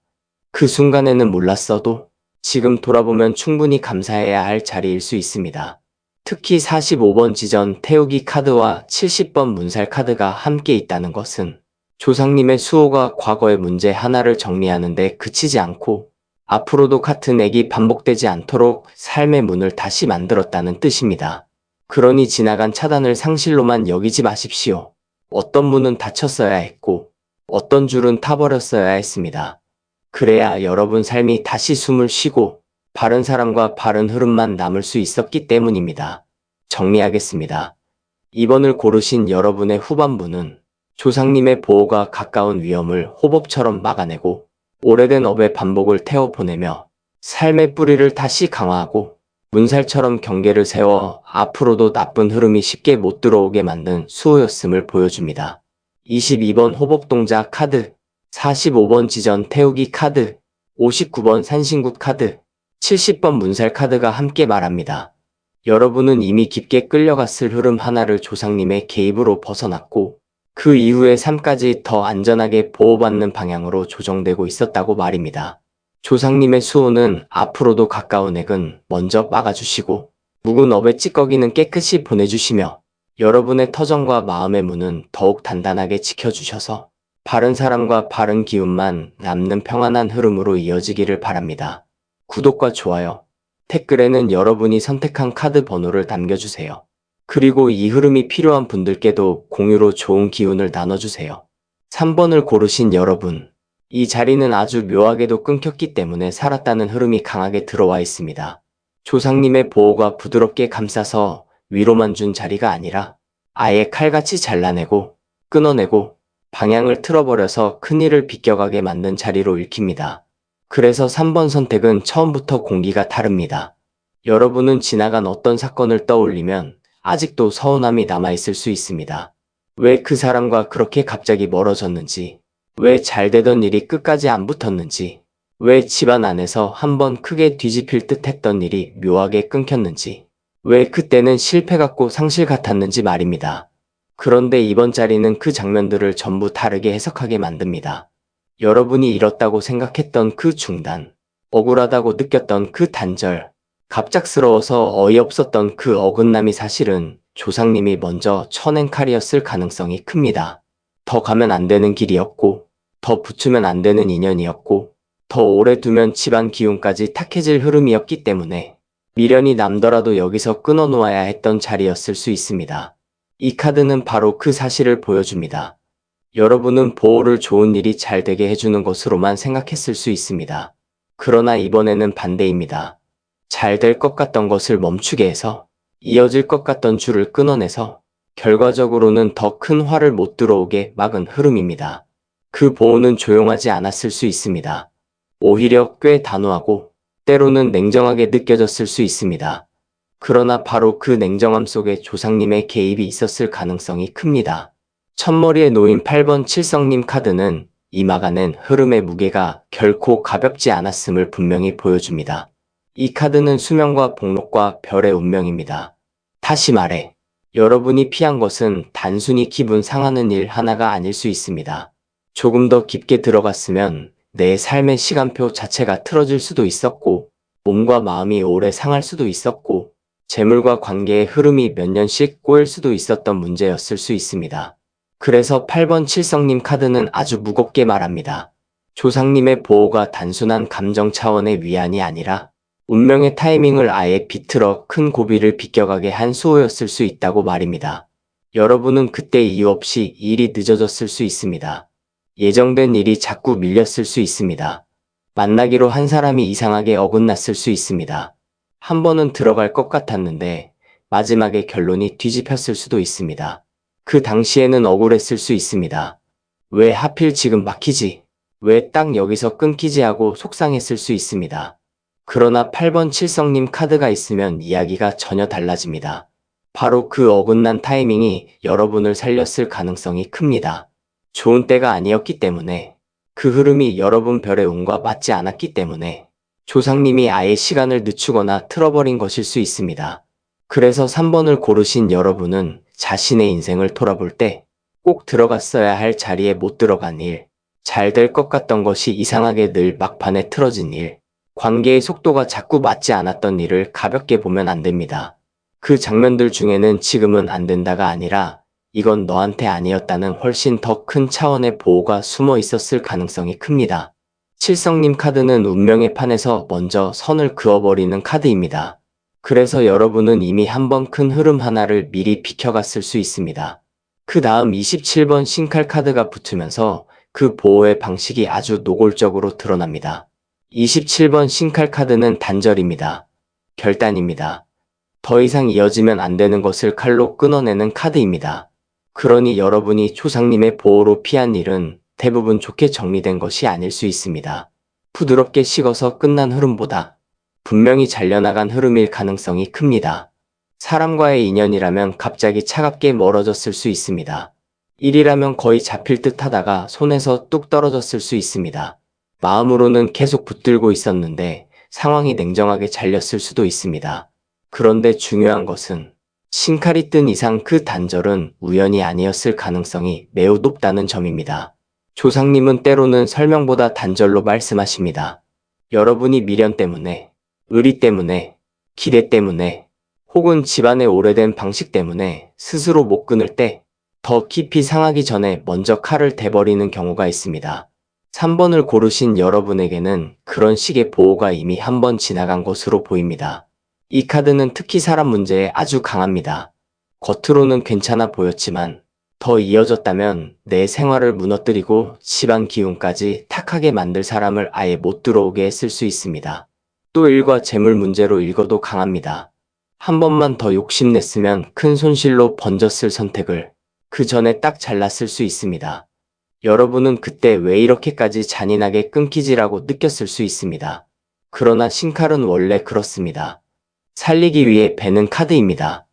그 순간에는 몰랐어도 지금 돌아보면 충분히 감사해야 할 자리일 수 있습니다. 특히 45번 지전 태우기 카드와 70번 문살 카드가 함께 있다는 것은 조상님의 수호가 과거의 문제 하나를 정리하는 데 그치지 않고 앞으로도 같은 액이 반복되지 않도록 삶의 문을 다시 만들었다는 뜻입니다. 그러니 지나간 차단을 상실로만 여기지 마십시오. 어떤 문은 닫혔어야 했고 어떤 줄은 타버렸어야 했습니다. 그래야 여러분 삶이 다시 숨을 쉬고 바른 사람과 바른 흐름만 남을 수 있었기 때문입니다. 정리하겠습니다. 2번을 고르신 여러분의 후반부는 조상님의 보호가 가까운 위험을 호법처럼 막아내고 오래된 업의 반복을 태워보내며 삶의 뿌리를 다시 강화하고 문살처럼 경계를 세워 앞으로도 나쁜 흐름이 쉽게 못 들어오게 만든 수호였음을 보여줍니다. 22번 호법동자 카드, 45번 지전 태우기 카드, 59번 산신굿 카드, 70번 문살 카드가 함께 말합니다. 여러분은 이미 깊게 끌려갔을 흐름 하나를 조상님의 개입으로 벗어났고 그 이후의 삶까지 더 안전하게 보호받는 방향으로 조정되고 있었다고 말입니다. 조상님의 수호는 앞으로도 가까운 액은 먼저 막아주시고 묵은 업의 찌꺼기는 깨끗이 보내주시며 여러분의 터전과 마음의 문은 더욱 단단하게 지켜주셔서 바른 사람과 바른 기운만 남는 평안한 흐름으로 이어지기를 바랍니다. 구독과 좋아요, 댓글에는 여러분이 선택한 카드 번호를 남겨주세요. 그리고 이 흐름이 필요한 분들께도 공유로 좋은 기운을 나눠주세요. 3번을 고르신 여러분, 이 자리는 아주 묘하게도 끊겼기 때문에 살았다는 흐름이 강하게 들어와 있습니다. 조상님의 보호가 부드럽게 감싸서 위로만 준 자리가 아니라 아예 칼같이 잘라내고 끊어내고 방향을 틀어버려서 큰일을 비껴가게 만든 자리로 읽힙니다. 그래서 3번 선택은 처음부터 공기가 다릅니다. 여러분은 지나간 어떤 사건을 떠올리면 아직도 서운함이 남아있을 수 있습니다. 왜 그 사람과 그렇게 갑자기 멀어졌는지, 왜 잘 되던 일이 끝까지 안 붙었는지, 왜 집안 안에서 한번 크게 뒤집힐 듯 했던 일이 묘하게 끊겼는지, 왜 그때는 실패 같고 상실 같았는지 말입니다. 그런데 이번 자리는 그 장면들을 전부 다르게 해석하게 만듭니다. 여러분이 잃었다고 생각했던 그 중단, 억울하다고 느꼈던 그 단절, 갑작스러워서 어이없었던 그 어긋남이 사실은 조상님이 먼저 쳐낸 칼이었을 가능성이 큽니다. 더 가면 안 되는 길이었고, 더 붙으면 안 되는 인연이었고, 더 오래 두면 집안 기운까지 탁해질 흐름이었기 때문에 미련이 남더라도 여기서 끊어놓아야 했던 자리였을 수 있습니다. 이 카드는 바로 그 사실을 보여줍니다. 여러분은 보호를 좋은 일이 잘 되게 해주는 것으로만 생각했을 수 있습니다. 그러나 이번에는 반대입니다. 잘 될 것 같던 것을 멈추게 해서 이어질 것 같던 줄을 끊어내서 결과적으로는 더 큰 화를 못 들어오게 막은 흐름입니다. 그 보호는 조용하지 않았을 수 있습니다. 오히려 꽤 단호하고 때로는 냉정하게 느껴졌을 수 있습니다. 그러나 바로 그 냉정함 속에 조상님의 개입이 있었을 가능성이 큽니다. 첫머리에 놓인 8번 칠성님 카드는 이 막아낸 흐름의 무게가 결코 가볍지 않았음을 분명히 보여줍니다. 이 카드는 수명과 복록과 별의 운명입니다. 다시 말해, 여러분이 피한 것은 단순히 기분 상하는 일 하나가 아닐 수 있습니다. 조금 더 깊게 들어갔으면 내 삶의 시간표 자체가 틀어질 수도 있었고, 몸과 마음이 오래 상할 수도 있었고, 재물과 관계의 흐름이 몇 년씩 꼬일 수도 있었던 문제였을 수 있습니다. 그래서 8번 칠성님 카드는 아주 무겁게 말합니다. 조상님의 보호가 단순한 감정 차원의 위안이 아니라 운명의 타이밍을 아예 비틀어 큰 고비를 비껴가게 한 수호였을 수 있다고 말입니다. 여러분은 그때 이유 없이 일이 늦어졌을 수 있습니다. 예정된 일이 자꾸 밀렸을 수 있습니다. 만나기로 한 사람이 이상하게 어긋났을 수 있습니다. 한 번은 들어갈 것 같았는데 마지막에 결론이 뒤집혔을 수도 있습니다. 그 당시에는 억울했을 수 있습니다. 왜 하필 지금 막히지? 왜 딱 여기서 끊기지 하고 속상했을 수 있습니다. 그러나 8번 칠성님 카드가 있으면 이야기가 전혀 달라집니다. 바로 그 어긋난 타이밍이 여러분을 살렸을 가능성이 큽니다. 좋은 때가 아니었기 때문에, 그 흐름이 여러분 별의 운과 맞지 않았기 때문에 조상님이 아예 시간을 늦추거나 틀어버린 것일 수 있습니다. 그래서 3번을 고르신 여러분은 자신의 인생을 돌아볼 때 꼭 들어갔어야 할 자리에 못 들어간 일, 잘 될 것 같던 것이 이상하게 늘 막판에 틀어진 일, 관계의 속도가 자꾸 맞지 않았던 일을 가볍게 보면 안 됩니다. 그 장면들 중에는 지금은 안 된다가 아니라 이건 너한테 아니었다는 훨씬 더 큰 차원의 보호가 숨어 있었을 가능성이 큽니다. 칠성님 카드는 운명의 판에서 먼저 선을 그어버리는 카드입니다. 그래서 여러분은 이미 한번 큰 흐름 하나를 미리 비켜갔을 수 있습니다. 그 다음 27번 신칼 카드가 붙으면서 그 보호의 방식이 아주 노골적으로 드러납니다. 27번 신칼 카드는 단절입니다. 결단입니다. 더 이상 이어지면 안 되는 것을 칼로 끊어내는 카드입니다. 그러니 여러분이 조상님의 보호로 피한 일은 대부분 좋게 정리된 것이 아닐 수 있습니다. 부드럽게 식어서 끝난 흐름보다 분명히 잘려나간 흐름일 가능성이 큽니다. 사람과의 인연이라면 갑자기 차갑게 멀어졌을 수 있습니다. 일이라면 거의 잡힐 듯 하다가 손에서 뚝 떨어졌을 수 있습니다. 마음으로는 계속 붙들고 있었는데 상황이 냉정하게 잘렸을 수도 있습니다. 그런데 중요한 것은 신칼이 뜬 이상 그 단절은 우연이 아니었을 가능성이 매우 높다는 점입니다. 조상님은 때로는 설명보다 단절로 말씀하십니다. 여러분이 미련 때문에, 의리 때문에, 기대 때문에, 혹은 집안의 오래된 방식 때문에 스스로 못 끊을 때 더 깊이 상하기 전에 먼저 칼을 대버리는 경우가 있습니다. 3번을 고르신 여러분에게는 그런 식의 보호가 이미 한 번 지나간 것으로 보입니다. 이 카드는 특히 사람 문제에 아주 강합니다. 겉으로는 괜찮아 보였지만 더 이어졌다면 내 생활을 무너뜨리고 집안 기운까지 탁하게 만들 사람을 아예 못 들어오게 했을 수 있습니다. 또 일과 재물 문제로 읽어도 강합니다. 한 번만 더 욕심냈으면 큰 손실로 번졌을 선택을 그 전에 딱 잘랐을 수 있습니다. 여러분은 그때 왜 이렇게까지 잔인하게 끊기지라고 느꼈을 수 있습니다. 그러나 신칼은 원래 그렇습니다. 살리기 위해 베는 카드입니다.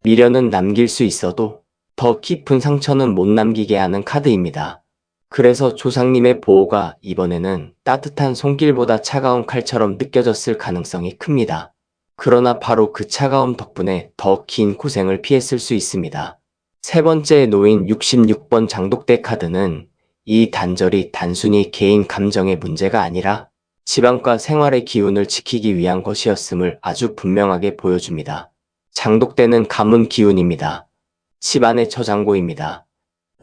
미련은 남길 수 있어도 더 깊은 상처는 못 남기게 하는 카드입니다. 그래서 조상님의 보호가 이번에는 따뜻한 손길보다 차가운 칼처럼 느껴졌을 가능성이 큽니다. 그러나 바로 그 차가움 덕분에 더 긴 고생을 피했을 수 있습니다. 세 번째에 놓인 66번 장독대 카드는 이 단절이 단순히 개인 감정의 문제가 아니라 집안과 생활의 기운을 지키기 위한 것이었음을 아주 분명하게 보여줍니다. 장독대는 가문 기운입니다. 집안의 저장고입니다.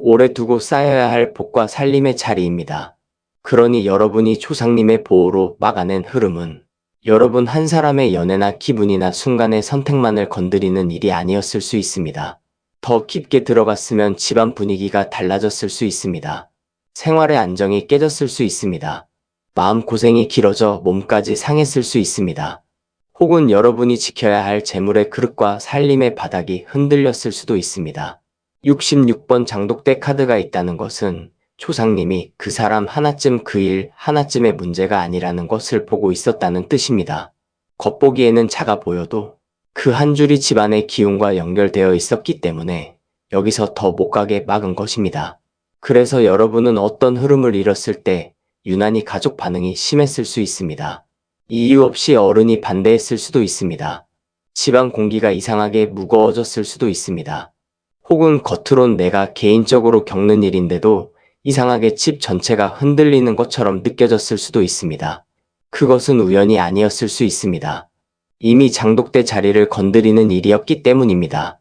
오래 두고 쌓여야 할 복과 살림의 자리입니다. 그러니 여러분이 조상님의 보호로 막아낸 흐름은 여러분 한 사람의 연애나 기분이나 순간의 선택만을 건드리는 일이 아니었을 수 있습니다. 더 깊게 들어갔으면 집안 분위기가 달라졌을 수 있습니다. 생활의 안정이 깨졌을 수 있습니다. 마음고생이 길어져 몸까지 상했을 수 있습니다. 혹은 여러분이 지켜야 할 재물의 그릇과 살림의 바닥이 흔들렸을 수도 있습니다. 66번 장독대 카드가 있다는 것은 조상님이 그 사람 하나쯤 그 일 하나쯤의 문제가 아니라는 것을 보고 있었다는 뜻입니다. 겉보기에는 작아 보여도 그 한 줄이 집안의 기운과 연결되어 있었기 때문에 여기서 더 못 가게 막은 것입니다. 그래서 여러분은 어떤 흐름을 잃었을 때 유난히 가족 반응이 심했을 수 있습니다. 이유 없이 어른이 반대했을 수도 있습니다. 집안 공기가 이상하게 무거워졌을 수도 있습니다. 혹은 겉으론 내가 개인적으로 겪는 일인데도 이상하게 집 전체가 흔들리는 것처럼 느껴졌을 수도 있습니다. 그것은 우연이 아니었을 수 있습니다. 이미 장독대 자리를 건드리는 일이었기 때문입니다.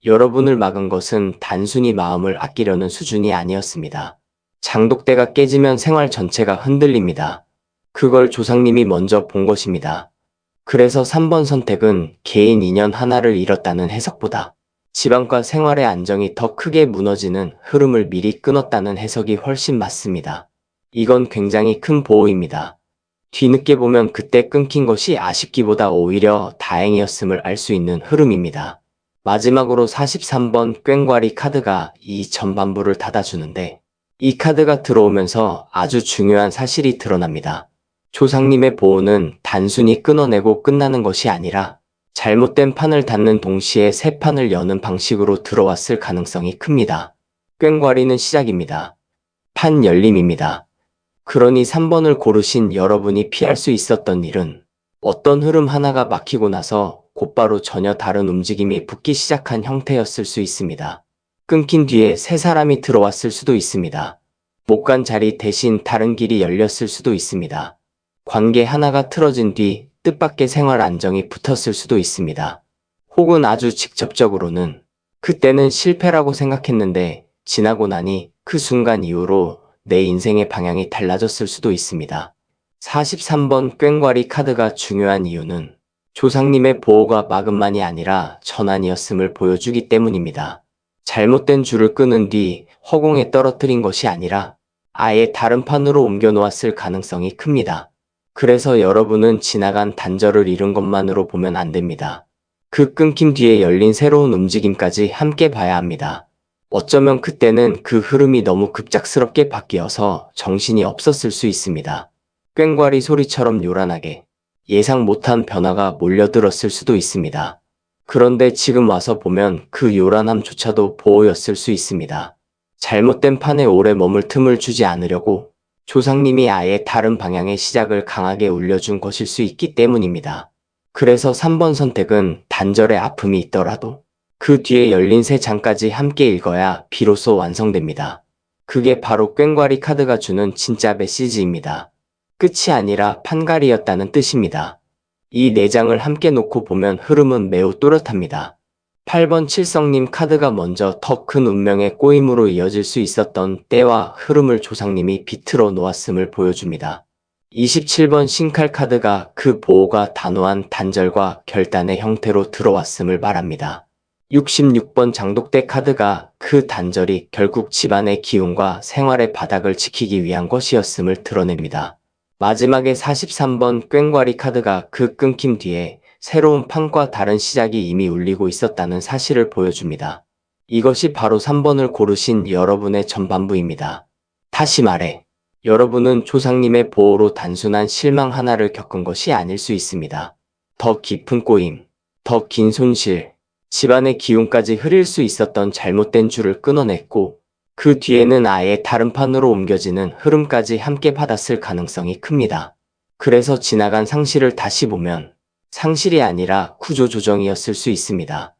여러분을 막은 것은 단순히 마음을 아끼려는 수준이 아니었습니다. 장독대가 깨지면 생활 전체가 흔들립니다. 그걸 조상님이 먼저 본 것입니다. 그래서 3번 선택은 개인 인연 하나를 잃었다는 해석보다 집안과 생활의 안정이 더 크게 무너지는 흐름을 미리 끊었다는 해석이 훨씬 맞습니다. 이건 굉장히 큰 보호입니다. 뒤늦게 보면 그때 끊긴 것이 아쉽기보다 오히려 다행이었음을 알 수 있는 흐름입니다. 마지막으로 43번 꽹과리 카드가 이 전반부를 닫아주는데 이 카드가 들어오면서 아주 중요한 사실이 드러납니다. 조상님의 보호는 단순히 끊어내고 끝나는 것이 아니라 잘못된 판을 닫는 동시에 새 판을 여는 방식으로 들어왔을 가능성이 큽니다. 꽹과리는 시작입니다. 판 열림입니다. 그러니 3번을 고르신 여러분이 피할 수 있었던 일은 어떤 흐름 하나가 막히고 나서 곧바로 전혀 다른 움직임이 붙기 시작한 형태였을 수 있습니다. 끊긴 뒤에 새 사람이 들어왔을 수도 있습니다. 못 간 자리 대신 다른 길이 열렸을 수도 있습니다. 관계 하나가 틀어진 뒤 뜻밖의 생활 안정이 붙었을 수도 있습니다. 혹은 아주 직접적으로는 그때는 실패라고 생각했는데 지나고 나니 그 순간 이후로 내 인생의 방향이 달라졌을 수도 있습니다. 43번 꽹과리 카드가 중요한 이유는 조상님의 보호가 막음만이 아니라 전환이었음을 보여주기 때문입니다. 잘못된 줄을 끊은 뒤 허공에 떨어뜨린 것이 아니라 아예 다른 판으로 옮겨 놓았을 가능성이 큽니다. 그래서 여러분은 지나간 단절을 잃은 것만으로 보면 안 됩니다. 그 끊김 뒤에 열린 새로운 움직임까지 함께 봐야 합니다. 어쩌면 그때는 그 흐름이 너무 급작스럽게 바뀌어서 정신이 없었을 수 있습니다. 꽹과리 소리처럼 요란하게 예상 못한 변화가 몰려들었을 수도 있습니다. 그런데 지금 와서 보면 그 요란함조차도 보호였을 수 있습니다. 잘못된 판에 오래 머물 틈을 주지 않으려고 조상님이 아예 다른 방향의 시작을 강하게 울려준 것일 수 있기 때문입니다. 그래서 3번 선택은 단절의 아픔이 있더라도 그 뒤에 열린 새 장까지 함께 읽어야 비로소 완성됩니다. 그게 바로 꽹과리 카드가 주는 진짜 메시지입니다. 끝이 아니라 판갈이였다는 뜻입니다. 이 4장을 함께 놓고 보면 흐름은 매우 또렷합니다. 8번 칠성님 카드가 먼저 더 큰 운명의 꼬임으로 이어질 수 있었던 때와 흐름을 조상님이 비틀어 놓았음을 보여줍니다. 27번 신칼 카드가 그 보호가 단호한 단절과 결단의 형태로 들어왔음을 말합니다. 66번 장독대 카드가 그 단절이 결국 집안의 기운과 생활의 바닥을 지키기 위한 것이었음을 드러냅니다. 마지막에 43번 꽹과리 카드가 그 끊김 뒤에 새로운 판과 다른 시작이 이미 울리고 있었다는 사실을 보여줍니다. 이것이 바로 3번을 고르신 여러분의 전반부입니다. 다시 말해, 여러분은 조상님의 보호로 단순한 실망 하나를 겪은 것이 아닐 수 있습니다. 더 깊은 꼬임, 더 긴 손실, 집안의 기운까지 흐릴 수 있었던 잘못된 줄을 끊어냈고 그 뒤에는 아예 다른 판으로 옮겨지는 흐름까지 함께 받았을 가능성이 큽니다. 그래서 지나간 상실을 다시 보면 상실이 아니라 구조조정이었을 수 있습니다.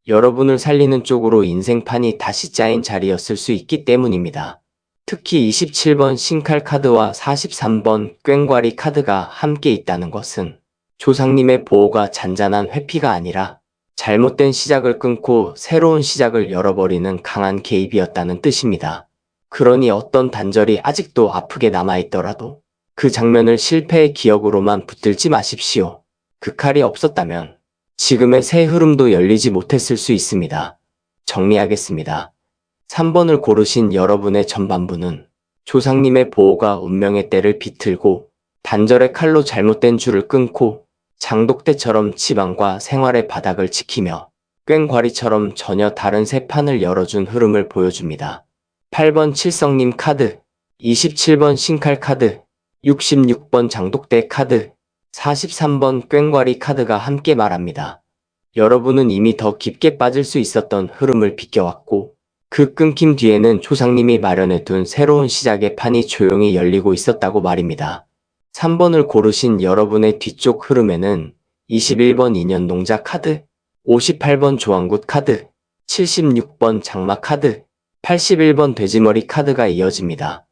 여러분을 살리는 쪽으로 인생판이 다시 짜인 자리였을 수 있기 때문입니다. 특히 27번 신칼 카드와 43번 꽹과리 카드가 함께 있다는 것은 조상님의 보호가 잔잔한 회피가 아니라 잘못된 시작을 끊고 새로운 시작을 열어버리는 강한 개입이었다는 뜻입니다. 그러니 어떤 단절이 아직도 아프게 남아있더라도 그 장면을 실패의 기억으로만 붙들지 마십시오. 그 칼이 없었다면 지금의 새 흐름도 열리지 못했을 수 있습니다. 정리하겠습니다. 3번을 고르신 여러분의 전반부는 조상님의 보호가 운명의 때를 비틀고 단절의 칼로 잘못된 줄을 끊고 장독대처럼 집안과 생활의 바닥을 지키며 꽹과리처럼 전혀 다른 새 판을 열어준 흐름을 보여줍니다. 8번 칠성님 카드, 27번 신칼 카드, 66번 장독대 카드, 43번 꽹과리 카드가 함께 말합니다. 여러분은 이미 더 깊게 빠질 수 있었던 흐름을 비껴왔고 그 끊김 뒤에는 조상님이 마련해둔 새로운 시작의 판이 조용히 열리고 있었다고 말입니다. 3번을 고르신 여러분의 뒤쪽 흐름에는 21번 인연농자 카드, 58번 조항굿 카드, 76번 장마 카드, 81번 돼지머리 카드가 이어집니다.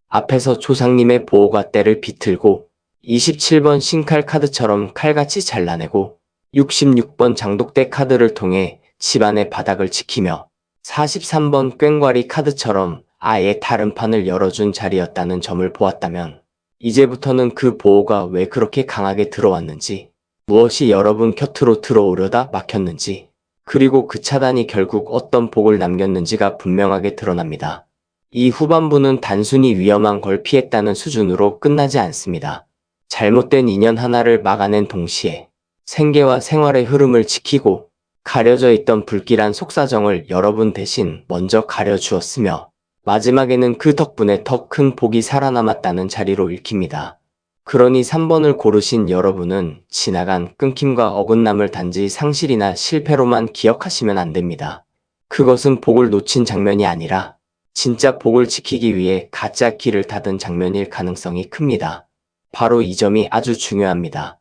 앞에서 조상님의 보호가 때를 비틀고 27번 신칼 카드처럼 칼같이 잘라내고 66번 장독대 카드를 통해 집안의 바닥을 지키며 43번 꽹과리 카드처럼 아예 다른 판을 열어준 자리였다는 점을 보았다면 이제부터는 그 보호가 왜 그렇게 강하게 들어왔는지, 무엇이 여러분 곁으로 들어오려다 막혔는지, 그리고 그 차단이 결국 어떤 복을 남겼는지가 분명하게 드러납니다. 이 후반부는 단순히 위험한 걸 피했다는 수준으로 끝나지 않습니다. 잘못된 인연 하나를 막아낸 동시에 생계와 생활의 흐름을 지키고 가려져 있던 불길한 속사정을 여러분 대신 먼저 가려주었으며 마지막에는 그 덕분에 더 큰 복이 살아남았다는 자리로 읽힙니다. 그러니 3번을 고르신 여러분은 지나간 끊김과 어긋남을 단지 상실이나 실패로만 기억하시면 안 됩니다. 그것은 복을 놓친 장면이 아니라 진짜 복을 지키기 위해 가짜 길을 닫은 장면일 가능성이 큽니다. 바로 이 점이 아주 중요합니다.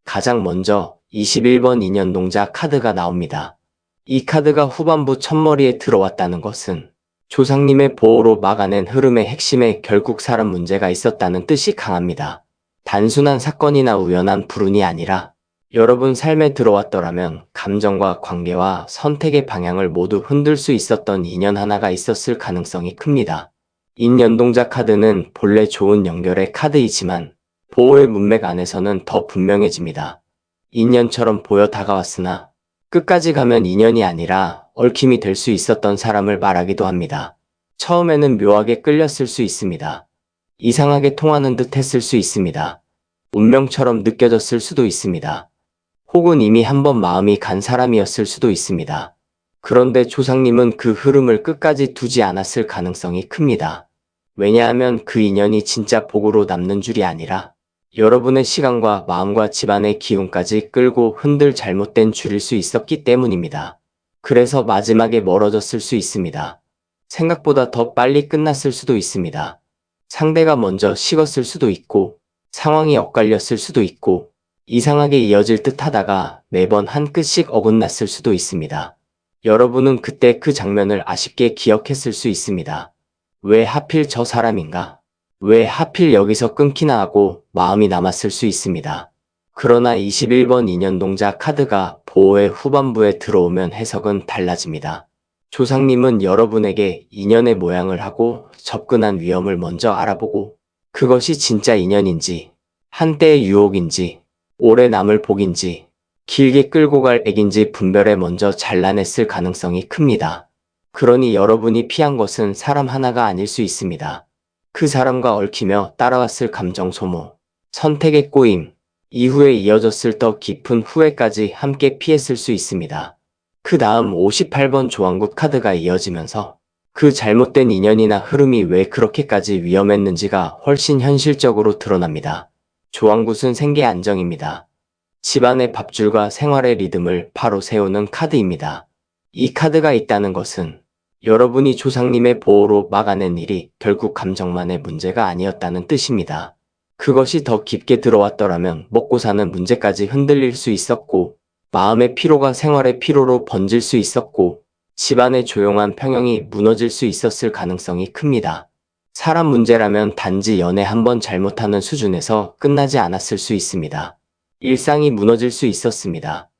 가장 먼저 21번 인연농자 카드가 나옵니다. 이 카드가 후반부 첫머리에 들어왔다는 것은 조상님의 보호로 막아낸 흐름의 핵심에 결국 사람 문제가 있었다는 뜻이 강합니다. 단순한 사건이나 우연한 불운이 아니라 여러분 삶에 들어왔더라면 감정과 관계와 선택의 방향을 모두 흔들 수 있었던 인연 하나가 있었을 가능성이 큽니다. 인연동자 카드는 본래 좋은 연결의 카드이지만 보호의 문맥 안에서는 더 분명해집니다. 인연처럼 보여 다가왔으나 끝까지 가면 인연이 아니라 얽힘이 될 수 있었던 사람을 말하기도 합니다. 처음에는 묘하게 끌렸을 수 있습니다. 이상하게 통하는 듯 했을 수 있습니다. 운명처럼 느껴졌을 수도 있습니다. 혹은 이미 한번 마음이 간 사람이었을 수도 있습니다. 그런데 조상님은 그 흐름을 끝까지 두지 않았을 가능성이 큽니다. 왜냐하면 그 인연이 진짜 복으로 남는 줄이 아니라 여러분의 시간과 마음과 집안의 기운까지 끌고 흔들 잘못된 줄일 수 있었기 때문입니다. 그래서 마지막에 멀어졌을 수 있습니다. 생각보다 더 빨리 끝났을 수도 있습니다. 상대가 먼저 식었을 수도 있고 상황이 엇갈렸을 수도 있고 이상하게 이어질 듯 하다가 매번 한 끗씩 어긋났을 수도 있습니다. 여러분은 그때 그 장면을 아쉽게 기억했을 수 있습니다. 왜 하필 저 사람인가? 왜 하필 여기서 끊기나 하고 마음이 남았을 수 있습니다. 그러나 21번 인연동자 카드가 보호의 후반부에 들어오면 해석은 달라집니다. 조상님은 여러분에게 인연의 모양을 하고 접근한 위험을 먼저 알아보고 그것이 진짜 인연인지 한때의 유혹인지 오래 남을 복인지 길게 끌고 갈 액인지 분별에 먼저 잘라냈을 가능성이 큽니다. 그러니 여러분이 피한 것은 사람 하나가 아닐 수 있습니다. 그 사람과 얽히며 따라왔을 감정 소모, 선택의 꼬임, 이후에 이어졌을 더 깊은 후회까지 함께 피했을 수 있습니다. 그 다음 58번 조항국 카드가 이어지면서 그 잘못된 인연이나 흐름이 왜 그렇게까지 위험했는지가 훨씬 현실적으로 드러납니다. 조항굿은 생계 안정입니다. 집안의 밥줄과 생활의 리듬을 바로 세우는 카드입니다. 이 카드가 있다는 것은 여러분이 조상님의 보호로 막아낸 일이 결국 감정만의 문제가 아니었다는 뜻입니다. 그것이 더 깊게 들어왔더라면 먹고 사는 문제까지 흔들릴 수 있었고 마음의 피로가 생활의 피로로 번질 수 있었고 집안의 조용한 평형이 무너질 수 있었을 가능성이 큽니다. 사람 문제라면 단지 연애 한 번 잘못하는 수준에서 끝나지 않았을 수 있습니다. 일상이 무너질 수 있었습니다.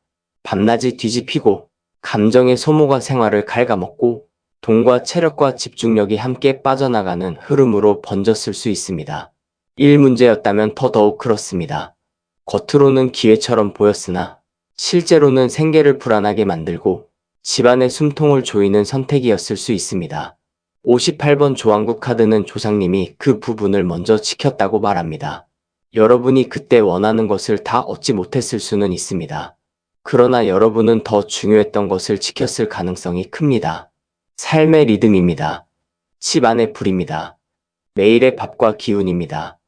밤낮이 뒤집히고 감정의 소모가 생활을 갉아먹고 돈과 체력과 집중력이 함께 빠져나가는 흐름으로 번졌을 수 있습니다. 일 문제였다면 더더욱 그렇습니다. 겉으로는 기회처럼 보였으나 실제로는 생계를 불안하게 만들고 집안의 숨통을 조이는 선택이었을 수 있습니다. 58번 조항국 카드는 조상님이 그 부분을 먼저 지켰다고 말합니다. 여러분이 그때 원하는 것을 다 얻지 못했을 수는 있습니다. 그러나 여러분은 더 중요했던 것을 지켰을 가능성이 큽니다. 삶의 리듬입니다. 집안의 불입니다. 매일의 밥과 기운입니다.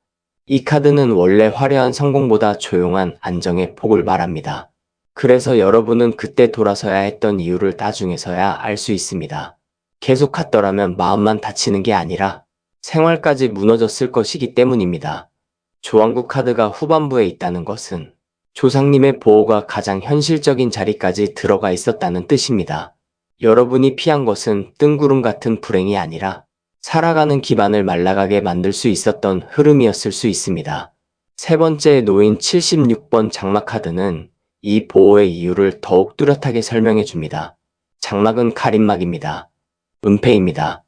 이 카드는 원래 화려한 성공보다 조용한 안정의 복을 말합니다. 그래서 여러분은 그때 돌아서야 했던 이유를 나중에서야 알 수 있습니다. 계속 갔더라면 마음만 다치는 게 아니라 생활까지 무너졌을 것이기 때문입니다. 조항국 카드가 후반부에 있다는 것은 조상님의 보호가 가장 현실적인 자리까지 들어가 있었다는 뜻입니다. 여러분이 피한 것은 뜬구름 같은 불행이 아니라 살아가는 기반을 말라가게 만들 수 있었던 흐름이었을 수 있습니다. 세 번째에 놓인 76번 장막 카드는 이 보호의 이유를 더욱 뚜렷하게 설명해 줍니다. 장막은 가림막입니다. 은폐입니다.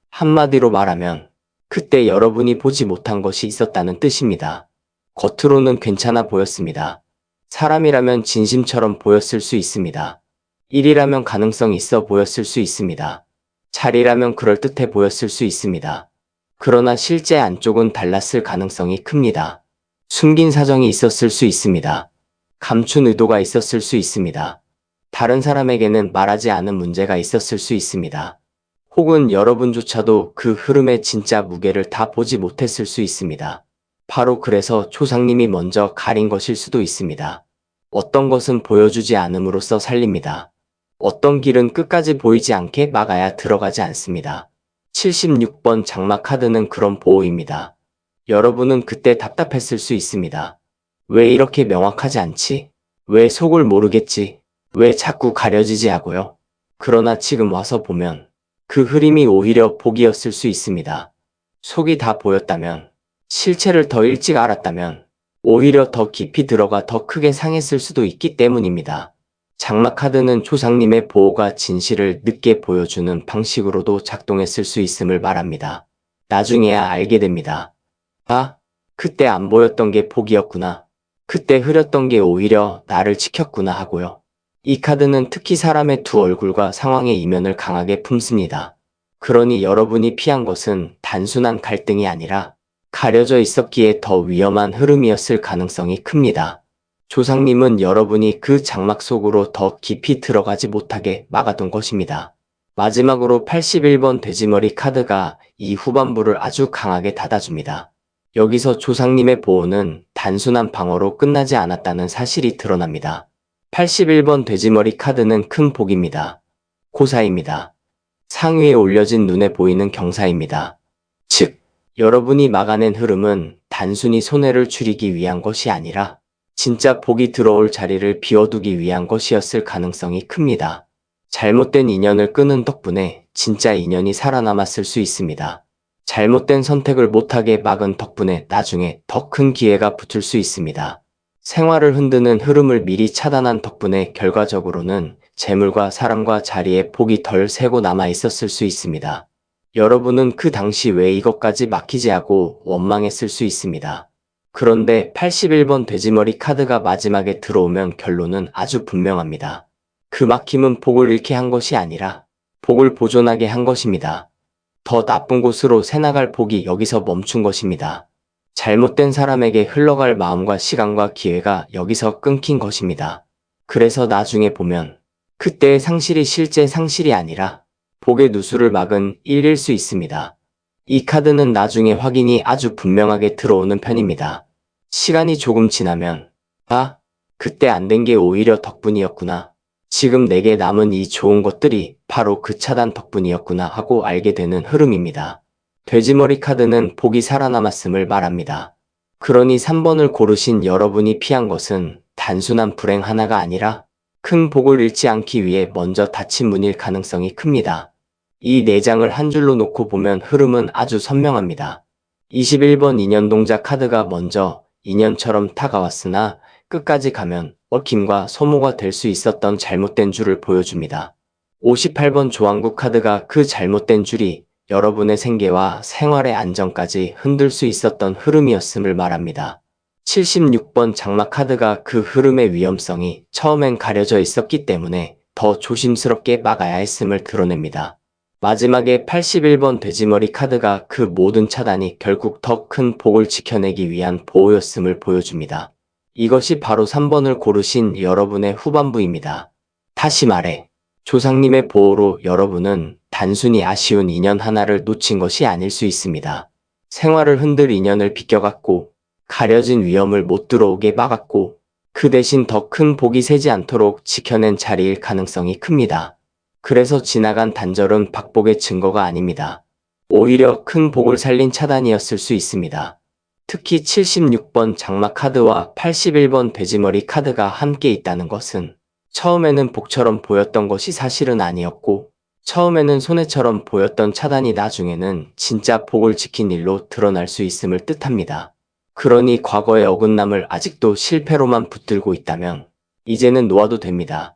한마디로 말하면 그때 여러분이 보지 못한 것이 있었다는 뜻입니다. 겉으로는 괜찮아 보였습니다. 사람이라면 진심처럼 보였을 수 있습니다. 일이라면 가능성 있어 보였을 수 있습니다. 자리라면 그럴듯해 보였을 수 있습니다. 그러나 실제 안쪽은 달랐을 가능성이 큽니다. 숨긴 사정이 있었을 수 있습니다. 감춘 의도가 있었을 수 있습니다. 다른 사람에게는 말하지 않은 문제가 있었을 수 있습니다. 혹은 여러분조차도 그 흐름의 진짜 무게를 다 보지 못했을 수 있습니다. 바로 그래서 조상님이 먼저 가린 것일 수도 있습니다. 어떤 것은 보여주지 않음으로써 살립니다. 어떤 길은 끝까지 보이지 않게 막아야 들어가지 않습니다. 76번 장마 카드는 그런 보호입니다. 여러분은 그때 답답했을 수 있습니다. 왜 이렇게 명확하지 않지? 왜 속을 모르겠지? 왜 자꾸 가려지지 하고요? 그러나 지금 와서 보면 그 흐름이 오히려 복이었을 수 있습니다. 속이 다 보였다면, 실체를 더 일찍 알았다면, 오히려 더 깊이 들어가 더 크게 상했을 수도 있기 때문입니다. 장마 카드는 조상님의 보호가 진실을 늦게 보여주는 방식으로도 작동했을 수 있음을 말합니다. 나중에야 알게 됩니다. 아, 그때 안 보였던 게 복이었구나. 그때 흐렸던 게 오히려 나를 지켰구나 하고요. 이 카드는 특히 사람의 두 얼굴과 상황의 이면을 강하게 품습니다. 그러니 여러분이 피한 것은 단순한 갈등이 아니라 가려져 있었기에 더 위험한 흐름이었을 가능성이 큽니다. 조상님은 여러분이 그 장막 속으로 더 깊이 들어가지 못하게 막아둔 것입니다. 마지막으로 81번 돼지머리 카드가 이 후반부를 아주 강하게 닫아줍니다. 여기서 조상님의 보호는 단순한 방어로 끝나지 않았다는 사실이 드러납니다. 81번 돼지머리 카드는 큰 복입니다. 고사입니다. 상위에 올려진 눈에 보이는 경사입니다. 즉, 여러분이 막아낸 흐름은 단순히 손해를 줄이기 위한 것이 아니라 진짜 복이 들어올 자리를 비워두기 위한 것이었을 가능성이 큽니다. 잘못된 인연을 끊은 덕분에 진짜 인연이 살아남았을 수 있습니다. 잘못된 선택을 못하게 막은 덕분에 나중에 더 큰 기회가 붙을 수 있습니다. 생활을 흔드는 흐름을 미리 차단한 덕분에 결과적으로는 재물과 사람과 자리에 복이 덜 새고 남아 있었을 수 있습니다. 여러분은 그 당시 왜 이것까지 막히지 하고 원망했을 수 있습니다. 그런데 81번 돼지머리 카드가 마지막에 들어오면 결론은 아주 분명합니다. 그 막힘은 복을 잃게 한 것이 아니라 복을 보존하게 한 것입니다. 더 나쁜 곳으로 새나갈 복이 여기서 멈춘 것입니다. 잘못된 사람에게 흘러갈 마음과 시간과 기회가 여기서 끊긴 것입니다. 그래서 나중에 보면 그때의 상실이 실제 상실이 아니라 복의 누수를 막은 일일 수 있습니다. 이 카드는 나중에 확인이 아주 분명하게 들어오는 편입니다. 시간이 조금 지나면 아, 그때 안 된 게 오히려 덕분이었구나. 지금 내게 남은 이 좋은 것들이 바로 그 차단 덕분이었구나 하고 알게 되는 흐름입니다. 돼지머리 카드는 복이 살아남았음을 말합니다. 그러니 3번을 고르신 여러분이 피한 것은 단순한 불행 하나가 아니라 큰 복을 잃지 않기 위해 먼저 닫힌 문일 가능성이 큽니다. 이 4장을 한 줄로 놓고 보면 흐름은 아주 선명합니다. 21번 인연동자 카드가 먼저 인연처럼 다가왔으나 끝까지 가면 얽힘과 소모가 될 수 있었던 잘못된 줄을 보여줍니다. 58번 조항국 카드가 그 잘못된 줄이 여러분의 생계와 생활의 안정까지 흔들 수 있었던 흐름이었음을 말합니다. 76번 장마 카드가 그 흐름의 위험성이 처음엔 가려져 있었기 때문에 더 조심스럽게 막아야 했음을 드러냅니다. 마지막에 81번 돼지머리 카드가 그 모든 차단이 결국 더 큰 복을 지켜내기 위한 보호였음을 보여줍니다. 이것이 바로 3번을 고르신 여러분의 후반부입니다. 다시 말해, 조상님의 보호로 여러분은 단순히 아쉬운 인연 하나를 놓친 것이 아닐 수 있습니다. 생활을 흔들 인연을 비껴갔고, 가려진 위험을 못 들어오게 막았고, 그 대신 더 큰 복이 새지 않도록 지켜낸 자리일 가능성이 큽니다. 그래서 지나간 단절은 박복의 증거가 아닙니다. 오히려 큰 복을 살린 차단이었을 수 있습니다. 특히 76번 장마 카드와 81번 돼지머리 카드가 함께 있다는 것은 처음에는 복처럼 보였던 것이 사실은 아니었고, 처음에는 손해처럼 보였던 차단이 나중에는 진짜 복을 지킨 일로 드러날 수 있음을 뜻합니다. 그러니 과거의 어긋남을 아직도 실패로만 붙들고 있다면 이제는 놓아도 됩니다.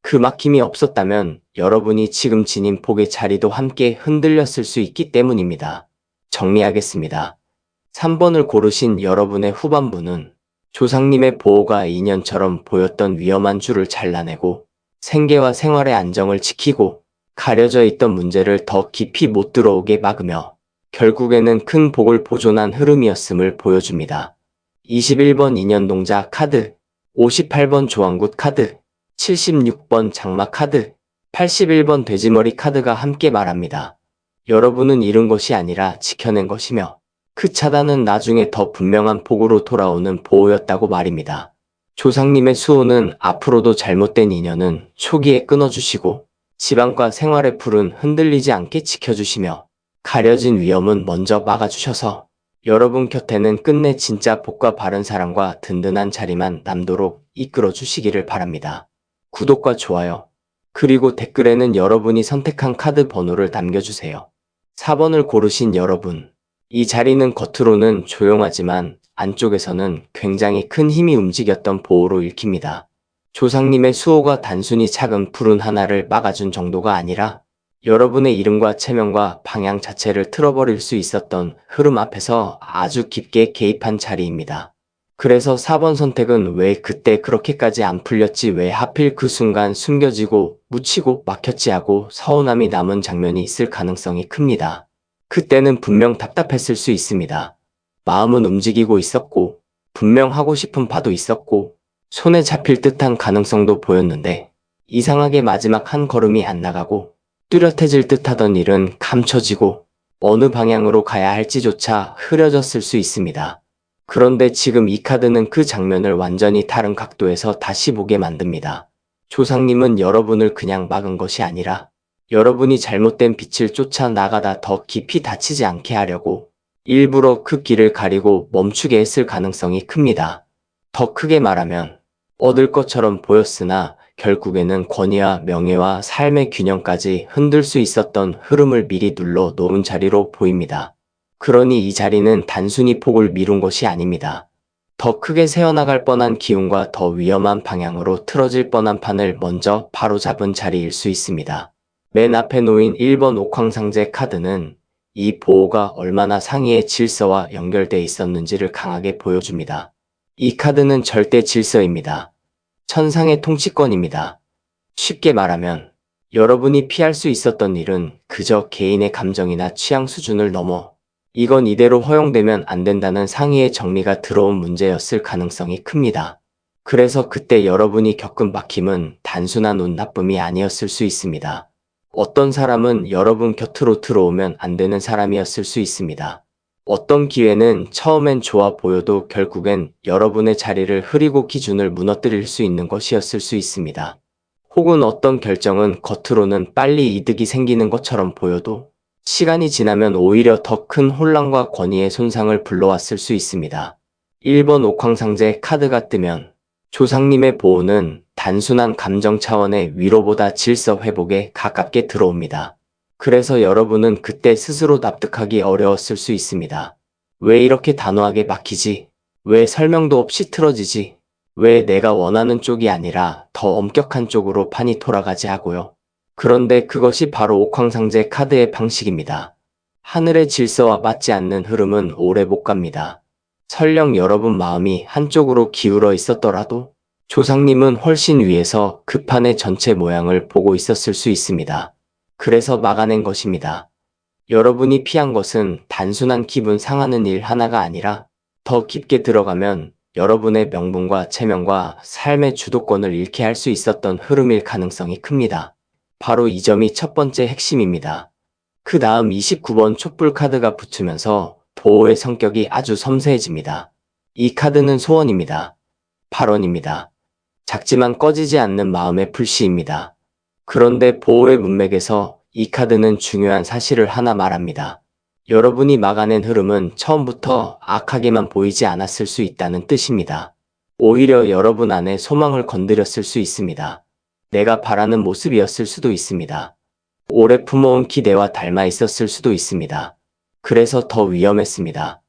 그 막힘이 없었다면 여러분이 지금 지닌 복의 자리도 함께 흔들렸을 수 있기 때문입니다. 정리하겠습니다. 3번을 고르신 여러분의 후반부는 조상님의 보호가 인연처럼 보였던 위험한 줄을 잘라내고 생계와 생활의 안정을 지키고 가려져 있던 문제를 더 깊이 못 들어오게 막으며 결국에는 큰 복을 보존한 흐름이었음을 보여줍니다. 21번 인연동자 카드, 58번 조항굿 카드, 76번 장마 카드, 81번 돼지머리 카드가 함께 말합니다. 여러분은 잃은 것이 아니라 지켜낸 것이며 그 차단은 나중에 더 분명한 복으로 돌아오는 보호였다고 말입니다. 조상님의 수호는 앞으로도 잘못된 인연은 초기에 끊어주시고 집안과 생활의 풀은 흔들리지 않게 지켜주시며 가려진 위험은 먼저 막아주셔서 여러분 곁에는 끝내 진짜 복과 바른 사랑과 든든한 자리만 남도록 이끌어 주시기를 바랍니다. 구독과 좋아요, 그리고 댓글에는 여러분이 선택한 카드 번호를 남겨주세요. 4번을 고르신 여러분, 이 자리는 겉으로는 조용하지만 안쪽에서는 굉장히 큰 힘이 움직였던 보호로 읽힙니다. 조상님의 수호가 단순히 작은 풀은 하나를 막아준 정도가 아니라 여러분의 이름과 체면과 방향 자체를 틀어버릴 수 있었던 흐름 앞에서 아주 깊게 개입한 자리입니다. 그래서 4번 선택은 왜 그때 그렇게까지 안 풀렸지, 왜 하필 그 순간 숨겨지고 묻히고 막혔지 하고 서운함이 남은 장면이 있을 가능성이 큽니다. 그때는 분명 답답했을 수 있습니다. 마음은 움직이고 있었고 분명 하고 싶은 바도 있었고 손에 잡힐 듯한 가능성도 보였는데 이상하게 마지막 한 걸음이 안 나가고 뚜렷해질 듯하던 일은 감춰지고 어느 방향으로 가야 할지조차 흐려졌을 수 있습니다. 그런데 지금 이 카드는 그 장면을 완전히 다른 각도에서 다시 보게 만듭니다. 조상님은 여러분을 그냥 막은 것이 아니라 여러분이 잘못된 빛을 쫓아 나가다 더 깊이 다치지 않게 하려고 일부러 그 길을 가리고 멈추게 했을 가능성이 큽니다. 더 크게 말하면 얻을 것처럼 보였으나 결국에는 권위와 명예와 삶의 균형까지 흔들 수 있었던 흐름을 미리 눌러 놓은 자리로 보입니다. 그러니 이 자리는 단순히 폭을 미룬 것이 아닙니다. 더 크게 새어나갈 뻔한 기운과 더 위험한 방향으로 틀어질 뻔한 판을 먼저 바로잡은 자리일 수 있습니다. 맨 앞에 놓인 1번 옥황상제 카드는 이 보호가 얼마나 상의의 질서와 연결돼 있었는지를 강하게 보여줍니다. 이 카드는 절대 질서입니다. 천상의 통치권입니다. 쉽게 말하면 여러분이 피할 수 있었던 일은 그저 개인의 감정이나 취향 수준을 넘어 이건 이대로 허용되면 안 된다는 상의의 정리가 들어온 문제였을 가능성이 큽니다. 그래서 그때 여러분이 겪은 막힘은 단순한 운 나쁨이 아니었을 수 있습니다. 어떤 사람은 여러분 곁으로 들어오면 안 되는 사람이었을 수 있습니다. 어떤 기회는 처음엔 좋아 보여도 결국엔 여러분의 자리를 흐리고 기준을 무너뜨릴 수 있는 것이었을 수 있습니다. 혹은 어떤 결정은 겉으로는 빨리 이득이 생기는 것처럼 보여도 시간이 지나면 오히려 더 큰 혼란과 권위의 손상을 불러왔을 수 있습니다. 1번 옥황상제 카드가 뜨면 조상님의 보호는 단순한 감정 차원의 위로보다 질서 회복에 가깝게 들어옵니다. 그래서 여러분은 그때 스스로 납득하기 어려웠을 수 있습니다. 왜 이렇게 단호하게 막히지? 왜 설명도 없이 틀어지지? 왜 내가 원하는 쪽이 아니라 더 엄격한 쪽으로 판이 돌아가지 하고요. 그런데 그것이 바로 옥황상제 카드의 방식입니다. 하늘의 질서와 맞지 않는 흐름은 오래 못 갑니다. 설령 여러분 마음이 한쪽으로 기울어 있었더라도 조상님은 훨씬 위에서 그 판의 전체 모양을 보고 있었을 수 있습니다. 그래서 막아낸 것입니다. 여러분이 피한 것은 단순한 기분 상하는 일 하나가 아니라 더 깊게 들어가면 여러분의 명분과 체면과 삶의 주도권을 잃게 할 수 있었던 흐름일 가능성이 큽니다. 바로 이 점이 첫 번째 핵심입니다. 그 다음 29번 촛불 카드가 붙으면서 보호의 성격이 아주 섬세해집니다. 이 카드는 소원입니다. 발언입니다. 작지만 꺼지지 않는 마음의 불씨입니다. 그런데 보호의 문맥에서 이 카드는 중요한 사실을 하나 말합니다. 여러분이 막아낸 흐름은 처음부터 악하게만 보이지 않았을 수 있다는 뜻입니다. 오히려 여러분 안에 소망을 건드렸을 수 있습니다. 내가 바라는 모습이었을 수도 있습니다. 오래 품어온 기대와 닮아 있었을 수도 있습니다. 그래서 더 위험했습니다.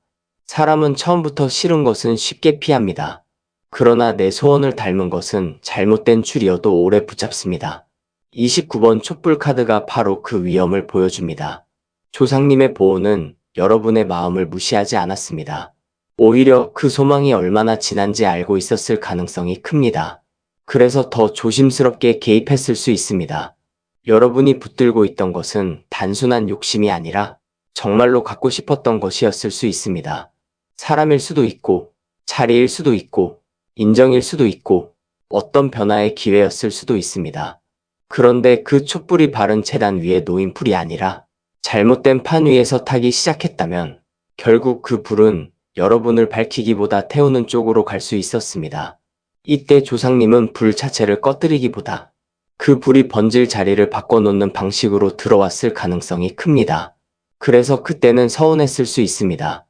사람은 처음부터 싫은 것은 쉽게 피합니다. 그러나 내 소원을 닮은 것은 잘못된 줄이어도 오래 붙잡습니다. 29번 촛불 카드가 바로 그 위험을 보여줍니다. 조상님의 보호는 여러분의 마음을 무시하지 않았습니다. 오히려 그 소망이 얼마나 진한지 알고 있었을 가능성이 큽니다. 그래서 더 조심스럽게 개입했을 수 있습니다. 여러분이 붙들고 있던 것은 단순한 욕심이 아니라 정말로 갖고 싶었던 것이었을 수 있습니다. 사람일 수도 있고, 자리일 수도 있고, 인정일 수도 있고, 어떤 변화의 기회였을 수도 있습니다. 그런데 그 촛불이 바른 재단 위에 놓인 불이 아니라 잘못된 판 위에서 타기 시작했다면 결국 그 불은 여러분을 밝히기보다 태우는 쪽으로 갈 수 있었습니다. 이때 조상님은 불 자체를 꺼뜨리기보다 그 불이 번질 자리를 바꿔놓는 방식으로 들어왔을 가능성이 큽니다. 그래서 그때는 서운했을 수 있습니다.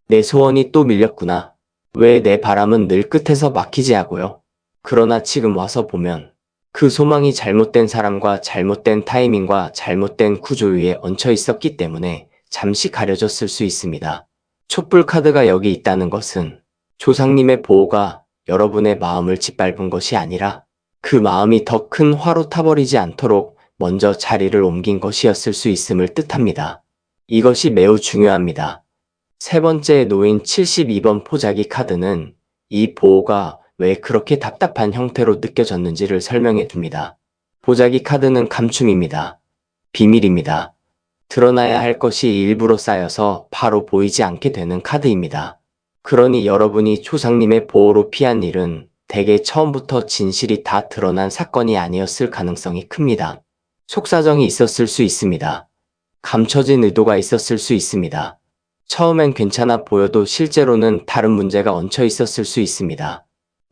내 소원이 또 밀렸구나. 왜 내 바람은 늘 끝에서 막히지 하고요. 그러나 지금 와서 보면 그 소망이 잘못된 사람과 잘못된 타이밍과 잘못된 구조 위에 얹혀 있었기 때문에 잠시 가려졌을 수 있습니다. 촛불 카드가 여기 있다는 것은 조상님의 보호가 여러분의 마음을 짓밟은 것이 아니라 그 마음이 더 큰 화로 타버리지 않도록 먼저 자리를 옮긴 것이었을 수 있음을 뜻합니다. 이것이 매우 중요합니다. 세 번째에 놓인 72번 포자기 카드는 이 보호가 왜 그렇게 답답한 형태로 느껴졌는지를 설명해 줍니다. 보자기 카드는 감춤입니다. 비밀입니다. 드러나야 할 것이 일부러 쌓여서 바로 보이지 않게 되는 카드입니다. 그러니 여러분이 조상님의 보호로 피한 일은 대개 처음부터 진실이 다 드러난 사건이 아니었을 가능성이 큽니다. 속사정이 있었을 수 있습니다. 감춰진 의도가 있었을 수 있습니다. 처음엔 괜찮아 보여도 실제로는 다른 문제가 얹혀 있었을 수 있습니다.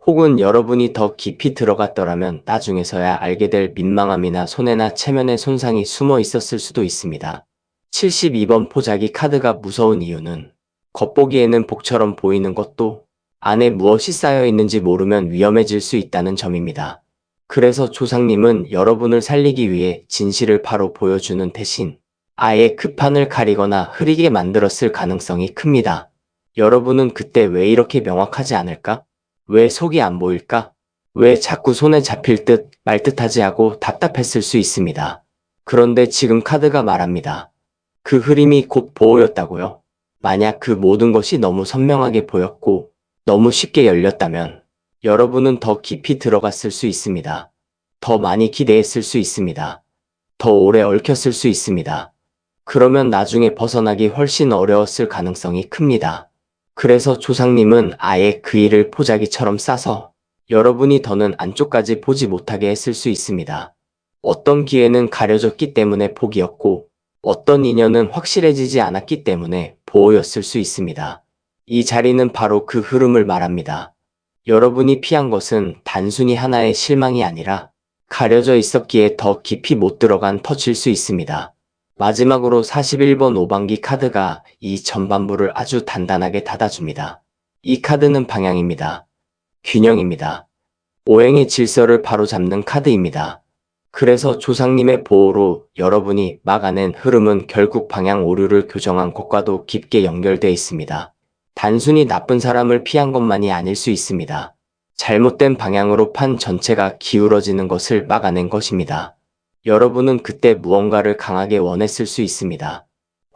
혹은 여러분이 더 깊이 들어갔더라면 나중에서야 알게 될 민망함이나 손해나 체면의 손상이 숨어 있었을 수도 있습니다. 72번 포자기 카드가 무서운 이유는 겉보기에는 복처럼 보이는 것도 안에 무엇이 쌓여 있는지 모르면 위험해질 수 있다는 점입니다. 그래서 조상님은 여러분을 살리기 위해 진실을 바로 보여주는 대신 아예 그 판을 가리거나 흐리게 만들었을 가능성이 큽니다. 여러분은 그때 왜 이렇게 명확하지 않을까? 왜 속이 안 보일까? 왜 자꾸 손에 잡힐 듯 말 듯하지 하고 답답했을 수 있습니다. 그런데 지금 카드가 말합니다. 그 흐림이 곧 보호였다고요. 만약 그 모든 것이 너무 선명하게 보였고 너무 쉽게 열렸다면 여러분은 더 깊이 들어갔을 수 있습니다. 더 많이 기대했을 수 있습니다. 더 오래 얽혔을 수 있습니다. 그러면 나중에 벗어나기 훨씬 어려웠을 가능성이 큽니다. 그래서 조상님은 아예 그 일을 포자기처럼 싸서 여러분이 더는 안쪽까지 보지 못하게 했을 수 있습니다. 어떤 기회는 가려졌기 때문에 포기였고 어떤 인연은 확실해지지 않았기 때문에 보호였을 수 있습니다. 이 자리는 바로 그 흐름을 말합니다. 여러분이 피한 것은 단순히 하나의 실망이 아니라 가려져 있었기에 더 깊이 못 들어간 터질 수 있습니다. 마지막으로 41번 오방기 카드가 이 전반부를 아주 단단하게 닫아줍니다. 이 카드는 방향입니다. 균형입니다. 오행의 질서를 바로잡는 카드입니다. 그래서 조상님의 보호로 여러분이 막아낸 흐름은 결국 방향 오류를 교정한 것과도 깊게 연결되어 있습니다. 단순히 나쁜 사람을 피한 것만이 아닐 수 있습니다. 잘못된 방향으로 판 전체가 기울어지는 것을 막아낸 것입니다. 여러분은 그때 무언가를 강하게 원했을 수 있습니다.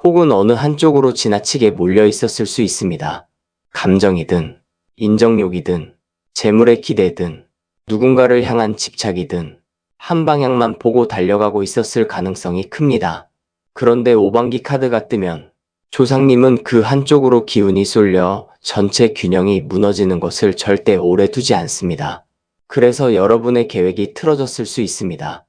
혹은 어느 한쪽으로 지나치게 몰려 있었을 수 있습니다. 감정이든, 인정욕이든, 재물의 기대든, 누군가를 향한 집착이든, 한 방향만 보고 달려가고 있었을 가능성이 큽니다. 그런데 오방기 카드가 뜨면 조상님은 그 한쪽으로 기운이 쏠려 전체 균형이 무너지는 것을 절대 오래 두지 않습니다. 그래서 여러분의 계획이 틀어졌을 수 있습니다.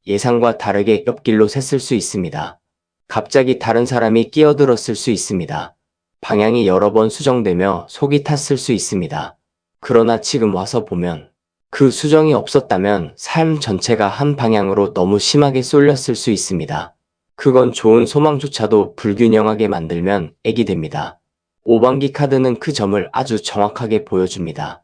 예상과 다르게 옆길로 샜을 수 있습니다. 갑자기 다른 사람이 끼어들었을 수 있습니다. 방향이 여러 번 수정되며 속이 탔을 수 있습니다. 그러나 지금 와서 보면 그 수정이 없었다면 삶 전체가 한 방향으로 너무 심하게 쏠렸을 수 있습니다. 그건 좋은 소망조차도 불균형하게 만들면 액이 됩니다. 오방기 카드는 그 점을 아주 정확하게 보여줍니다.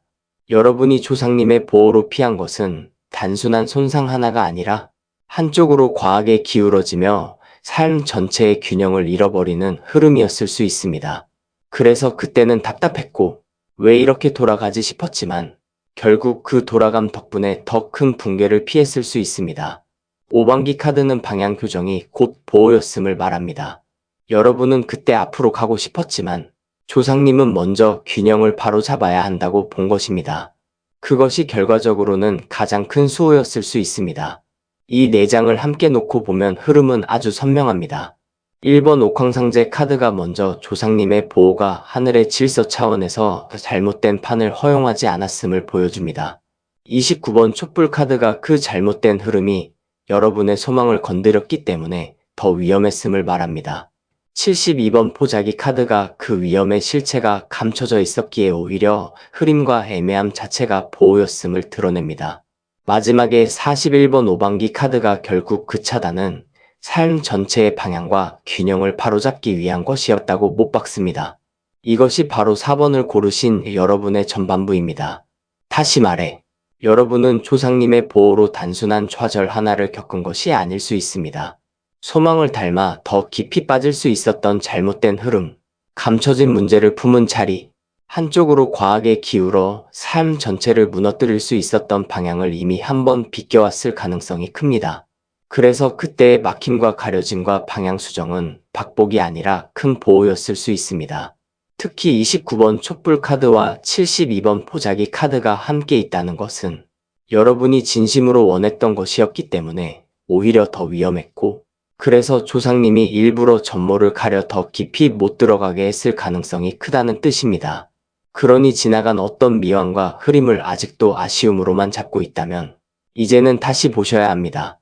여러분이 조상님의 보호로 피한 것은 단순한 손상 하나가 아니라 한쪽으로 과하게 기울어지며 삶 전체의 균형을 잃어버리는 흐름이었을 수 있습니다. 그래서 그때는 답답했고 왜 이렇게 돌아가지 싶었지만 결국 그 돌아감 덕분에 더 큰 붕괴를 피했을 수 있습니다. 오방기 카드는 방향 교정이 곧 보호였음을 말합니다. 여러분은 그때 앞으로 가고 싶었지만 조상님은 먼저 균형을 바로 잡아야 한다고 본 것입니다. 그것이 결과적으로는 가장 큰 수호였을 수 있습니다. 이 4장을 함께 놓고 보면 흐름은 아주 선명합니다. 1번 옥황상제 카드가 먼저 조상님의 보호가 하늘의 질서 차원에서 잘못된 판을 허용하지 않았음을 보여줍니다. 29번 촛불 카드가 그 잘못된 흐름이 여러분의 소망을 건드렸기 때문에 더 위험했음을 말합니다. 72번 포자기 카드가 그 위험의 실체가 감춰져 있었기에 오히려 흐림과 애매함 자체가 보호였음을 드러냅니다. 마지막에 41번 오방기 카드가 결국 그 차단은 삶 전체의 방향과 균형을 바로잡기 위한 것이었다고 못 박습니다. 이것이 바로 4번을 고르신 여러분의 전반부입니다. 다시 말해, 여러분은 조상님의 보호로 단순한 좌절 하나를 겪은 것이 아닐 수 있습니다. 소망을 닮아 더 깊이 빠질 수 있었던 잘못된 흐름, 감춰진 문제를 품은 자리, 한쪽으로 과하게 기울어 삶 전체를 무너뜨릴 수 있었던 방향을 이미 한번 비껴왔을 가능성이 큽니다. 그래서 그때의 막힘과 가려짐과 방향 수정은 박복이 아니라 큰 보호였을 수 있습니다. 특히 29번 촛불 카드와 72번 포자기 카드가 함께 있다는 것은 여러분이 진심으로 원했던 것이었기 때문에 오히려 더 위험했고, 그래서 조상님이 일부러 전모를 가려 더 깊이 못 들어가게 했을 가능성이 크다는 뜻입니다. 그러니 지나간 어떤 미완과 흐림을 아직도 아쉬움으로만 잡고 있다면 이제는 다시 보셔야 합니다.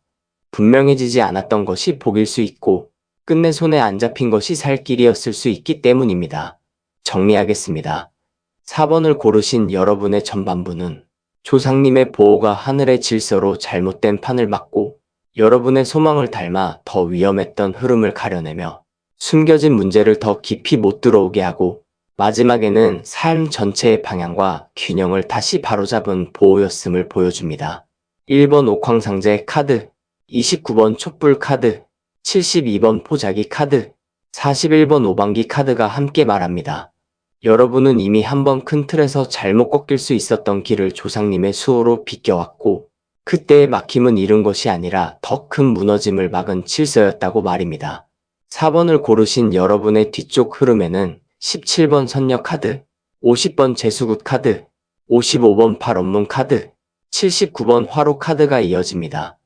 분명해지지 않았던 것이 복일 수 있고 끝내 손에 안 잡힌 것이 살 길이었을 수 있기 때문입니다. 정리하겠습니다. 4번을 고르신 여러분의 전반부는 조상님의 보호가 하늘의 질서로 잘못된 판을 막고 여러분의 소망을 닮아 더 위험했던 흐름을 가려내며 숨겨진 문제를 더 깊이 못 들어오게 하고 마지막에는 삶 전체의 방향과 균형을 다시 바로잡은 보호였음을 보여줍니다. 1번 옥황상제 카드, 29번 촛불 카드, 72번 포자기 카드, 41번 오방기 카드가 함께 말합니다. 여러분은 이미 한번 큰 틀에서 잘못 꺾일 수 있었던 길을 조상님의 수호로 비껴왔고 그때의 막힘은 잃은 것이 아니라 더 큰 무너짐을 막은 질서였다고 말입니다. 4번을 고르신 여러분의 뒤쪽 흐름에는 17번 선녀 카드, 50번 재수굿 카드, 55번 팔원문 카드, 79번 화로 카드가 이어집니다.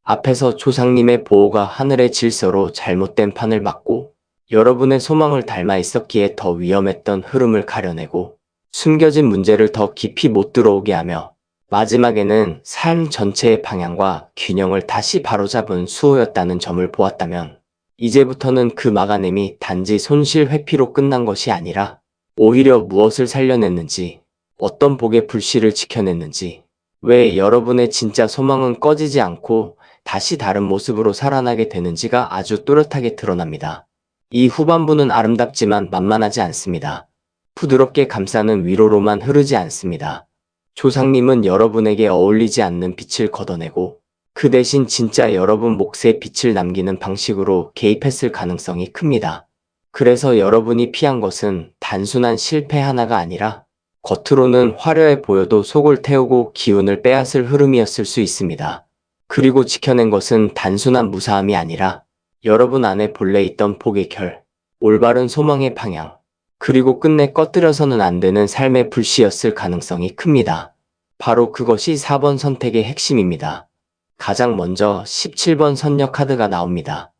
앞에서 조상님의 보호가 하늘의 질서로 잘못된 판을 막고 여러분의 소망을 닮아 있었기에 더 위험했던 흐름을 가려내고 숨겨진 문제를 더 깊이 못 들어오게 하며 마지막에는 삶 전체의 방향과 균형을 다시 바로잡은 수호였다는 점을 보았다면 이제부터는 그 막아냄이 단지 손실 회피로 끝난 것이 아니라 오히려 무엇을 살려냈는지, 어떤 복의 불씨를 지켜냈는지, 왜 여러분의 진짜 소망은 꺼지지 않고 다시 다른 모습으로 살아나게 되는지가 아주 또렷하게 드러납니다. 이 후반부는 아름답지만 만만하지 않습니다. 부드럽게 감싸는 위로로만 흐르지 않습니다. 조상님은 여러분에게 어울리지 않는 빛을 걷어내고 그 대신 진짜 여러분 몫에 빛을 남기는 방식으로 개입했을 가능성이 큽니다. 그래서 여러분이 피한 것은 단순한 실패 하나가 아니라 겉으로는 화려해 보여도 속을 태우고 기운을 빼앗을 흐름이었을 수 있습니다. 그리고 지켜낸 것은 단순한 무사함이 아니라 여러분 안에 본래 있던 복의 결, 올바른 소망의 방향, 그리고 끝내 꺼뜨려서는 안 되는 삶의 불씨였을 가능성이 큽니다. 바로 그것이 4번 선택의 핵심입니다. 가장 먼저 17번 선녀 카드가 나옵니다.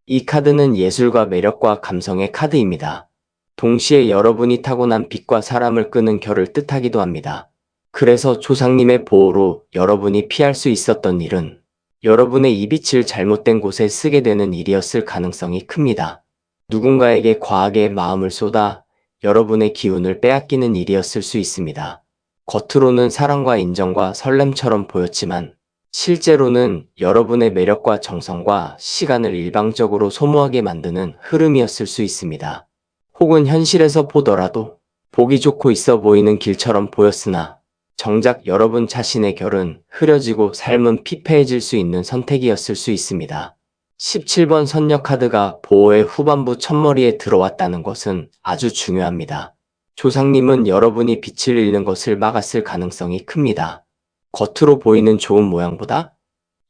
이 카드는 예술과 매력과 감성의 카드입니다. 동시에 여러분이 타고난 빛과 사람을 끄는 결을 뜻하기도 합니다. 그래서 조상님의 보호로 여러분이 피할 수 있었던 일은 여러분의 이 빛을 잘못된 곳에 쓰게 되는 일이었을 가능성이 큽니다. 누군가에게 과하게 마음을 쏟아 여러분의 기운을 빼앗기는 일이었을 수 있습니다. 겉으로는 사랑과 인정과 설렘처럼 보였지만 실제로는 여러분의 매력과 정성과 시간을 일방적으로 소모하게 만드는 흐름이었을 수 있습니다. 혹은 현실에서 보더라도 보기 좋고 있어 보이는 길처럼 보였으나 정작 여러분 자신의 결은 흐려지고 삶은 피폐해질 수 있는 선택이었을 수 있습니다. 17번 선녀 카드가 보호의 후반부 첫머리에 들어왔다는 것은 아주 중요합니다. 조상님은 여러분이 빛을 잃는 것을 막았을 가능성이 큽니다. 겉으로 보이는 좋은 모양보다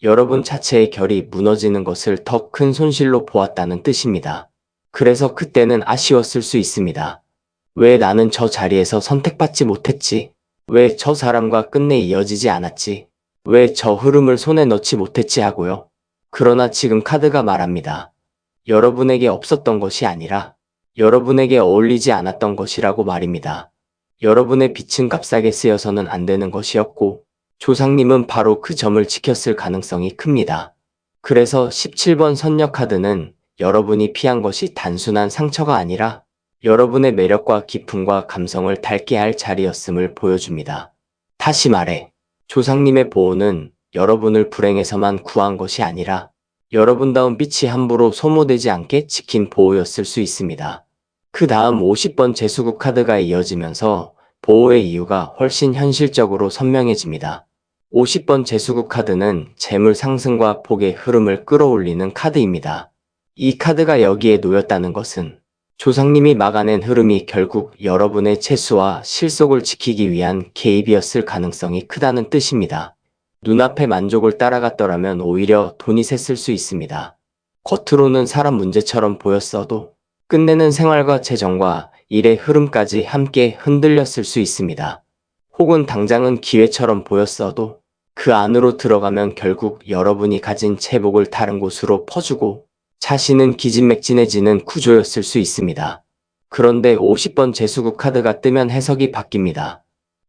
여러분 자체의 결이 무너지는 것을 더 큰 손실로 보았다는 뜻입니다. 그래서 그때는 아쉬웠을 수 있습니다. 왜 나는 저 자리에서 선택받지 못했지? 왜 저 사람과 끝내 이어지지 않았지? 왜 저 흐름을 손에 넣지 못했지 하고요. 그러나 지금 카드가 말합니다. 여러분에게 없었던 것이 아니라 여러분에게 어울리지 않았던 것이라고 말입니다. 여러분의 빛은 값싸게 쓰여서는 안 되는 것이었고 조상님은 바로 그 점을 지켰을 가능성이 큽니다. 그래서 17번 선녀 카드는 여러분이 피한 것이 단순한 상처가 아니라 여러분의 매력과 기품과 감성을 닳게 할 자리였음을 보여줍니다. 다시 말해, 조상님의 보호는 여러분을 불행에서만 구한 것이 아니라 여러분다운 빛이 함부로 소모되지 않게 지킨 보호였을 수 있습니다. 그 다음 50번 재수국 카드가 이어지면서 보호의 이유가 훨씬 현실적으로 선명해집니다. 50번 재수국 카드는 재물 상승과 복의 흐름을 끌어올리는 카드입니다. 이 카드가 여기에 놓였다는 것은 조상님이 막아낸 흐름이 결국 여러분의 재수와 실속을 지키기 위한 개입이었을 가능성이 크다는 뜻입니다. 눈앞의 만족을 따라갔더라면 오히려 돈이 샜을 수 있습니다. 겉으로는 사람 문제처럼 보였어도 끝내는 생활과 재정과 일의 흐름까지 함께 흔들렸을 수 있습니다. 혹은 당장은 기회처럼 보였어도 그 안으로 들어가면 결국 여러분이 가진 체복을 다른 곳으로 퍼주고 자신은 기진맥진해지는 구조였을 수 있습니다. 그런데 50번 재수국 카드가 뜨면 해석이 바뀝니다.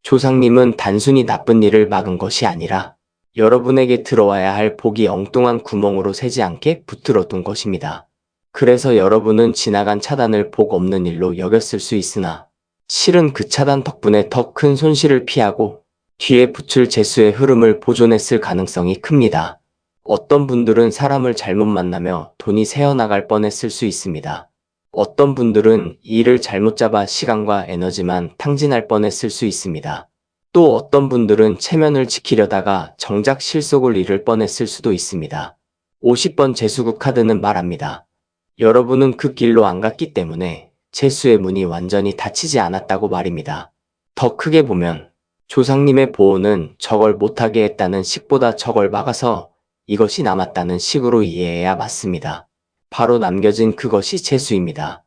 조상님은 단순히 나쁜 일을 막은 것이 아니라 여러분에게 들어와야 할 복이 엉뚱한 구멍으로 새지 않게 붙들어 둔 것입니다. 그래서 여러분은 지나간 차단을 복 없는 일로 여겼을 수 있으나 실은 그 차단 덕분에 더 큰 손실을 피하고 뒤에 붙을 재수의 흐름을 보존했을 가능성이 큽니다. 어떤 분들은 사람을 잘못 만나며 돈이 새어나갈 뻔했을 수 있습니다. 어떤 분들은 일을 잘못 잡아 시간과 에너지만 탕진할 뻔했을 수 있습니다. 또 어떤 분들은 체면을 지키려다가 정작 실속을 잃을 뻔했을 수도 있습니다. 50번 재수국 카드는 말합니다. 여러분은 그 길로 안 갔기 때문에 재수의 문이 완전히 닫히지 않았다고 말입니다. 더 크게 보면 조상님의 보호는 저걸 못하게 했다는 식보다 저걸 막아서 이것이 남았다는 식으로 이해해야 맞습니다. 바로 남겨진 그것이 재수입니다.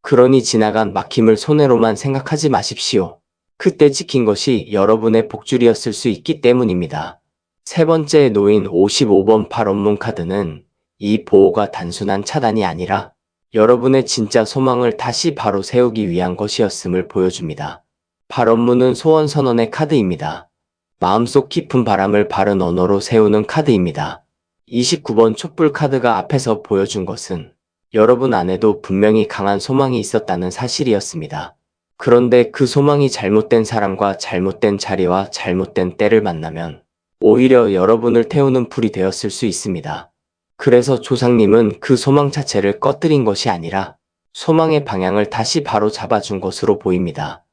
그러니 지나간 막힘을 손해로만 생각하지 마십시오. 그때 지킨 것이 여러분의 복줄이었을 수 있기 때문입니다. 세 번째에 놓인 55번 팔원문 카드는 이 보호가 단순한 차단이 아니라 여러분의 진짜 소망을 다시 바로 세우기 위한 것이었음을 보여줍니다. 팔원문은 소원 선언의 카드입니다. 마음속 깊은 바람을 바른 언어로 세우는 카드입니다. 29번 촛불 카드가 앞에서 보여준 것은 여러분 안에도 분명히 강한 소망이 있었다는 사실이었습니다. 그런데 그 소망이 잘못된 사람과 잘못된 자리와 잘못된 때를 만나면 오히려 여러분을 태우는 불이 되었을 수 있습니다. 그래서 조상님은 그 소망 자체를 꺼뜨린 것이 아니라 소망의 방향을 다시 바로 잡아준 것으로 보입니다.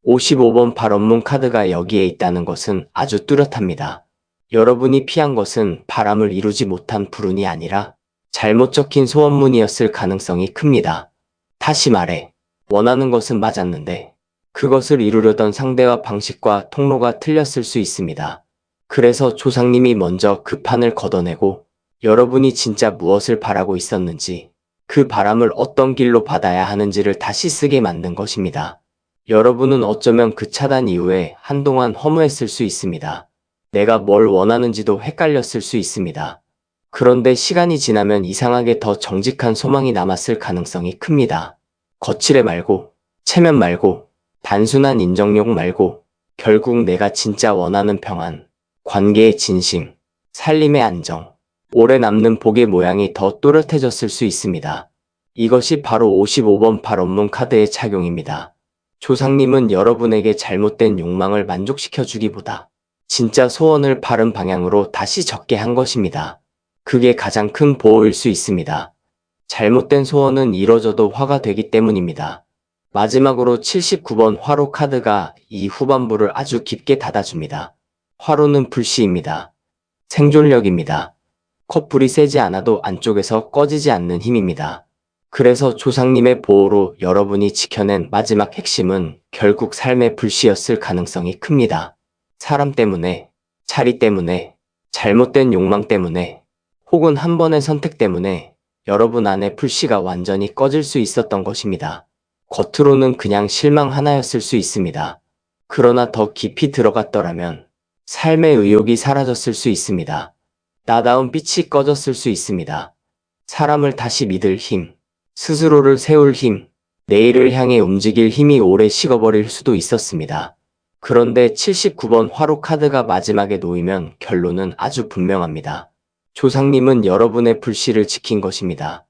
55번 팔원문 카드가 여기에 있다는 것은 아주 뚜렷합니다. 여러분이 피한 것은 바람을 이루지 못한 불운이 아니라 잘못 적힌 소원문이었을 가능성이 큽니다. 다시 말해, 원하는 것은 맞았는데 그것을 이루려던 상대와 방식과 통로가 틀렸을 수 있습니다. 그래서 조상님이 먼저 그 판을 걷어내고 여러분이 진짜 무엇을 바라고 있었는지 그 바람을 어떤 길로 받아야 하는지를 다시 쓰게 만든 것입니다. 여러분은 어쩌면 그 차단 이후에 한동안 허무했을 수 있습니다. 내가 뭘 원하는지도 헷갈렸을 수 있습니다. 그런데 시간이 지나면 이상하게 더 정직한 소망이 남았을 가능성이 큽니다. 거칠애 말고, 체면 말고, 단순한 인정욕 말고, 결국 내가 진짜 원하는 평안, 관계의 진심, 살림의 안정, 오래 남는 복의 모양이 더 또렷해졌을 수 있습니다. 이것이 바로 55번 팔원문 카드의 착용입니다. 조상님은 여러분에게 잘못된 욕망을 만족시켜주기보다 진짜 소원을 바른 방향으로 다시 적게 한 것입니다. 그게 가장 큰 보호일 수 있습니다. 잘못된 소원은 이뤄져도 화가 되기 때문입니다. 마지막으로 79번 화로 카드가 이 후반부를 아주 깊게 닫아줍니다. 화로는 불씨입니다. 생존력입니다. 컵불이 세지 않아도 안쪽에서 꺼지지 않는 힘입니다. 그래서 조상님의 보호로 여러분이 지켜낸 마지막 핵심은 결국 삶의 불씨였을 가능성이 큽니다. 사람 때문에, 자리 때문에, 잘못된 욕망 때문에, 혹은 한 번의 선택 때문에 여러분 안에 불씨가 완전히 꺼질 수 있었던 것입니다. 겉으로는 그냥 실망 하나였을 수 있습니다. 그러나 더 깊이 들어갔더라면 삶의 의욕이 사라졌을 수 있습니다. 나다운 빛이 꺼졌을 수 있습니다. 사람을 다시 믿을 힘, 스스로를 세울 힘, 내일을 향해 움직일 힘이 오래 식어버릴 수도 있었습니다. 그런데 79번 화로 카드가 마지막에 놓이면 결론은 아주 분명합니다. 조상님은 여러분의 불씨를 지킨 것입니다.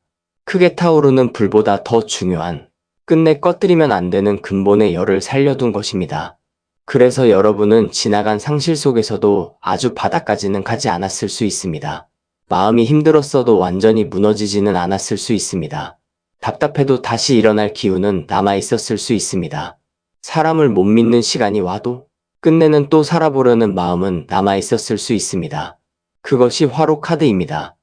크게 타오르는 불보다 더 중요한, 끝내 꺼뜨리면 안 되는 근본의 열을 살려둔 것입니다. 그래서 여러분은 지나간 상실 속에서도 아주 바닥까지는 가지 않았을 수 있습니다. 마음이 힘들었어도 완전히 무너지지는 않았을 수 있습니다. 답답해도 다시 일어날 기운은 남아있었을 수 있습니다. 사람을 못 믿는 시간이 와도 끝내는 또 살아보려는 마음은 남아있었을 수 있습니다. 그것이 화로 카드입니다.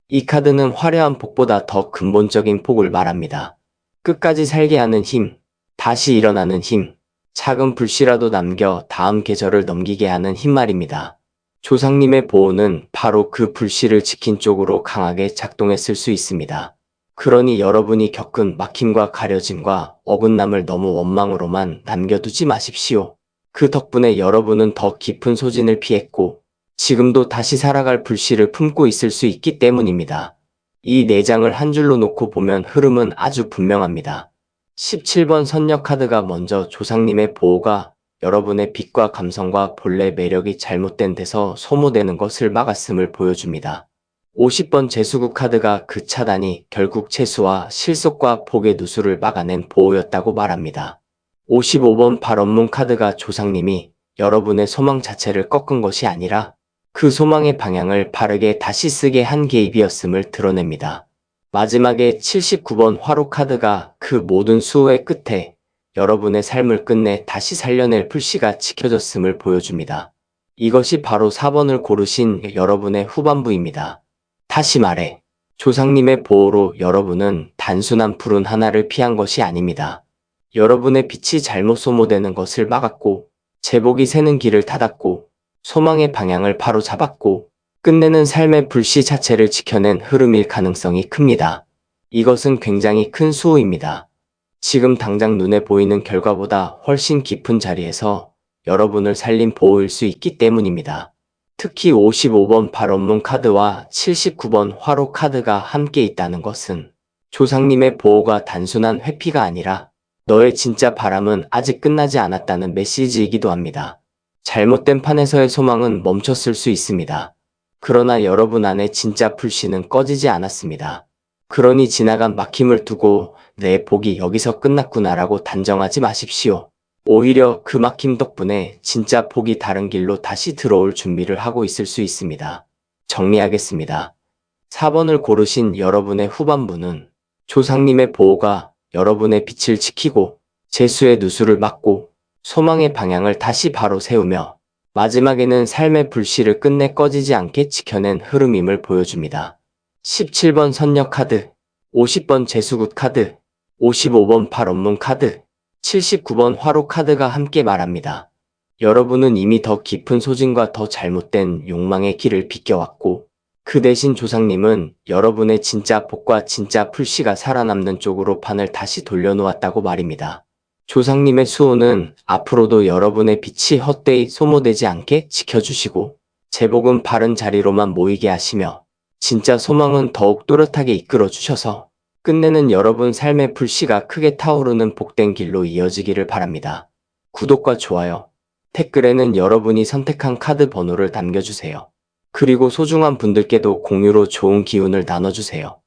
이 카드는 화려한 복보다 더 근본적인 복을 말합니다. 끝까지 살게 하는 힘, 다시 일어나는 힘, 작은 불씨라도 남겨 다음 계절을 넘기게 하는 힘 말입니다. 조상님의 보호는 바로 그 불씨를 지킨 쪽으로 강하게 작동했을 수 있습니다. 그러니 여러분이 겪은 막힘과 가려짐과 어긋남을 너무 원망으로만 남겨두지 마십시오. 그 덕분에 여러분은 더 깊은 소진을 피했고 지금도 다시 살아갈 불씨를 품고 있을 수 있기 때문입니다. 이 4장을 한 줄로 놓고 보면 흐름은 아주 분명합니다. 17번 선녀 카드가 먼저 조상님의 보호가 여러분의 빛과 감성과 본래 매력이 잘못된 데서 소모되는 것을 막았음을 보여줍니다. 50번 재수국 카드가 그 차단이 결국 재수와 실속과 복의 누수를 막아낸 보호였다고 말합니다. 55번 발언문 카드가 조상님이 여러분의 소망 자체를 꺾은 것이 아니라 그 소망의 방향을 바르게 다시 쓰게 한 개입이었음을 드러냅니다. 마지막에 79번 화로 카드가 그 모든 수호의 끝에 여러분의 삶을 끝내 다시 살려낼 불씨가 지켜졌음을 보여줍니다. 이것이 바로 4번을 고르신 여러분의 후반부입니다. 다시 말해, 조상님의 보호로 여러분은 단순한 불운 하나를 피한 것이 아닙니다. 여러분의 빛이 잘못 소모되는 것을 막았고, 제복이 새는 길을 닫았고, 소망의 방향을 바로 잡았고, 끝내는 삶의 불씨 자체를 지켜낸 흐름일 가능성이 큽니다. 이것은 굉장히 큰 수호입니다. 지금 당장 눈에 보이는 결과보다 훨씬 깊은 자리에서 여러분을 살린 보호일 수 있기 때문입니다. 특히 55번 발언문 카드와 79번 화로 카드가 함께 있다는 것은 조상님의 보호가 단순한 회피가 아니라 너의 진짜 바람은 아직 끝나지 않았다는 메시지이기도 합니다. 잘못된 판에서의 소망은 멈췄을 수 있습니다. 그러나 여러분 안에 진짜 불씨는 꺼지지 않았습니다. 그러니 지나간 막힘을 두고 내 복이 여기서 끝났구나라고 단정하지 마십시오. 오히려 그 막힘 덕분에 진짜 복이 다른 길로 다시 들어올 준비를 하고 있을 수 있습니다. 정리하겠습니다. 4번을 고르신 여러분의 후반부는 조상님의 보호가 여러분의 빛을 지키고 재수의 누수를 막고 소망의 방향을 다시 바로 세우며 마지막에는 삶의 불씨를 끝내 꺼지지 않게 지켜낸 흐름임을 보여줍니다. 17번 선녀 카드, 50번 재수굿 카드, 55번 발언문 카드, 79번 화로 카드가 함께 말합니다. 여러분은 이미 더 깊은 소진과 더 잘못된 욕망의 길을 비껴왔고 그 대신 조상님은 여러분의 진짜 복과 진짜 불씨가 살아남는 쪽으로 판을 다시 돌려놓았다고 말입니다. 조상님의 수호는 앞으로도 여러분의 빛이 헛되이 소모되지 않게 지켜주시고 제복은 바른 자리로만 모이게 하시며 진짜 소망은 더욱 또렷하게 이끌어주셔서 끝내는 여러분 삶의 불씨가 크게 타오르는 복된 길로 이어지기를 바랍니다. 구독과 좋아요, 댓글에는 여러분이 선택한 카드 번호를 남겨주세요. 그리고 소중한 분들께도 공유로 좋은 기운을 나눠주세요.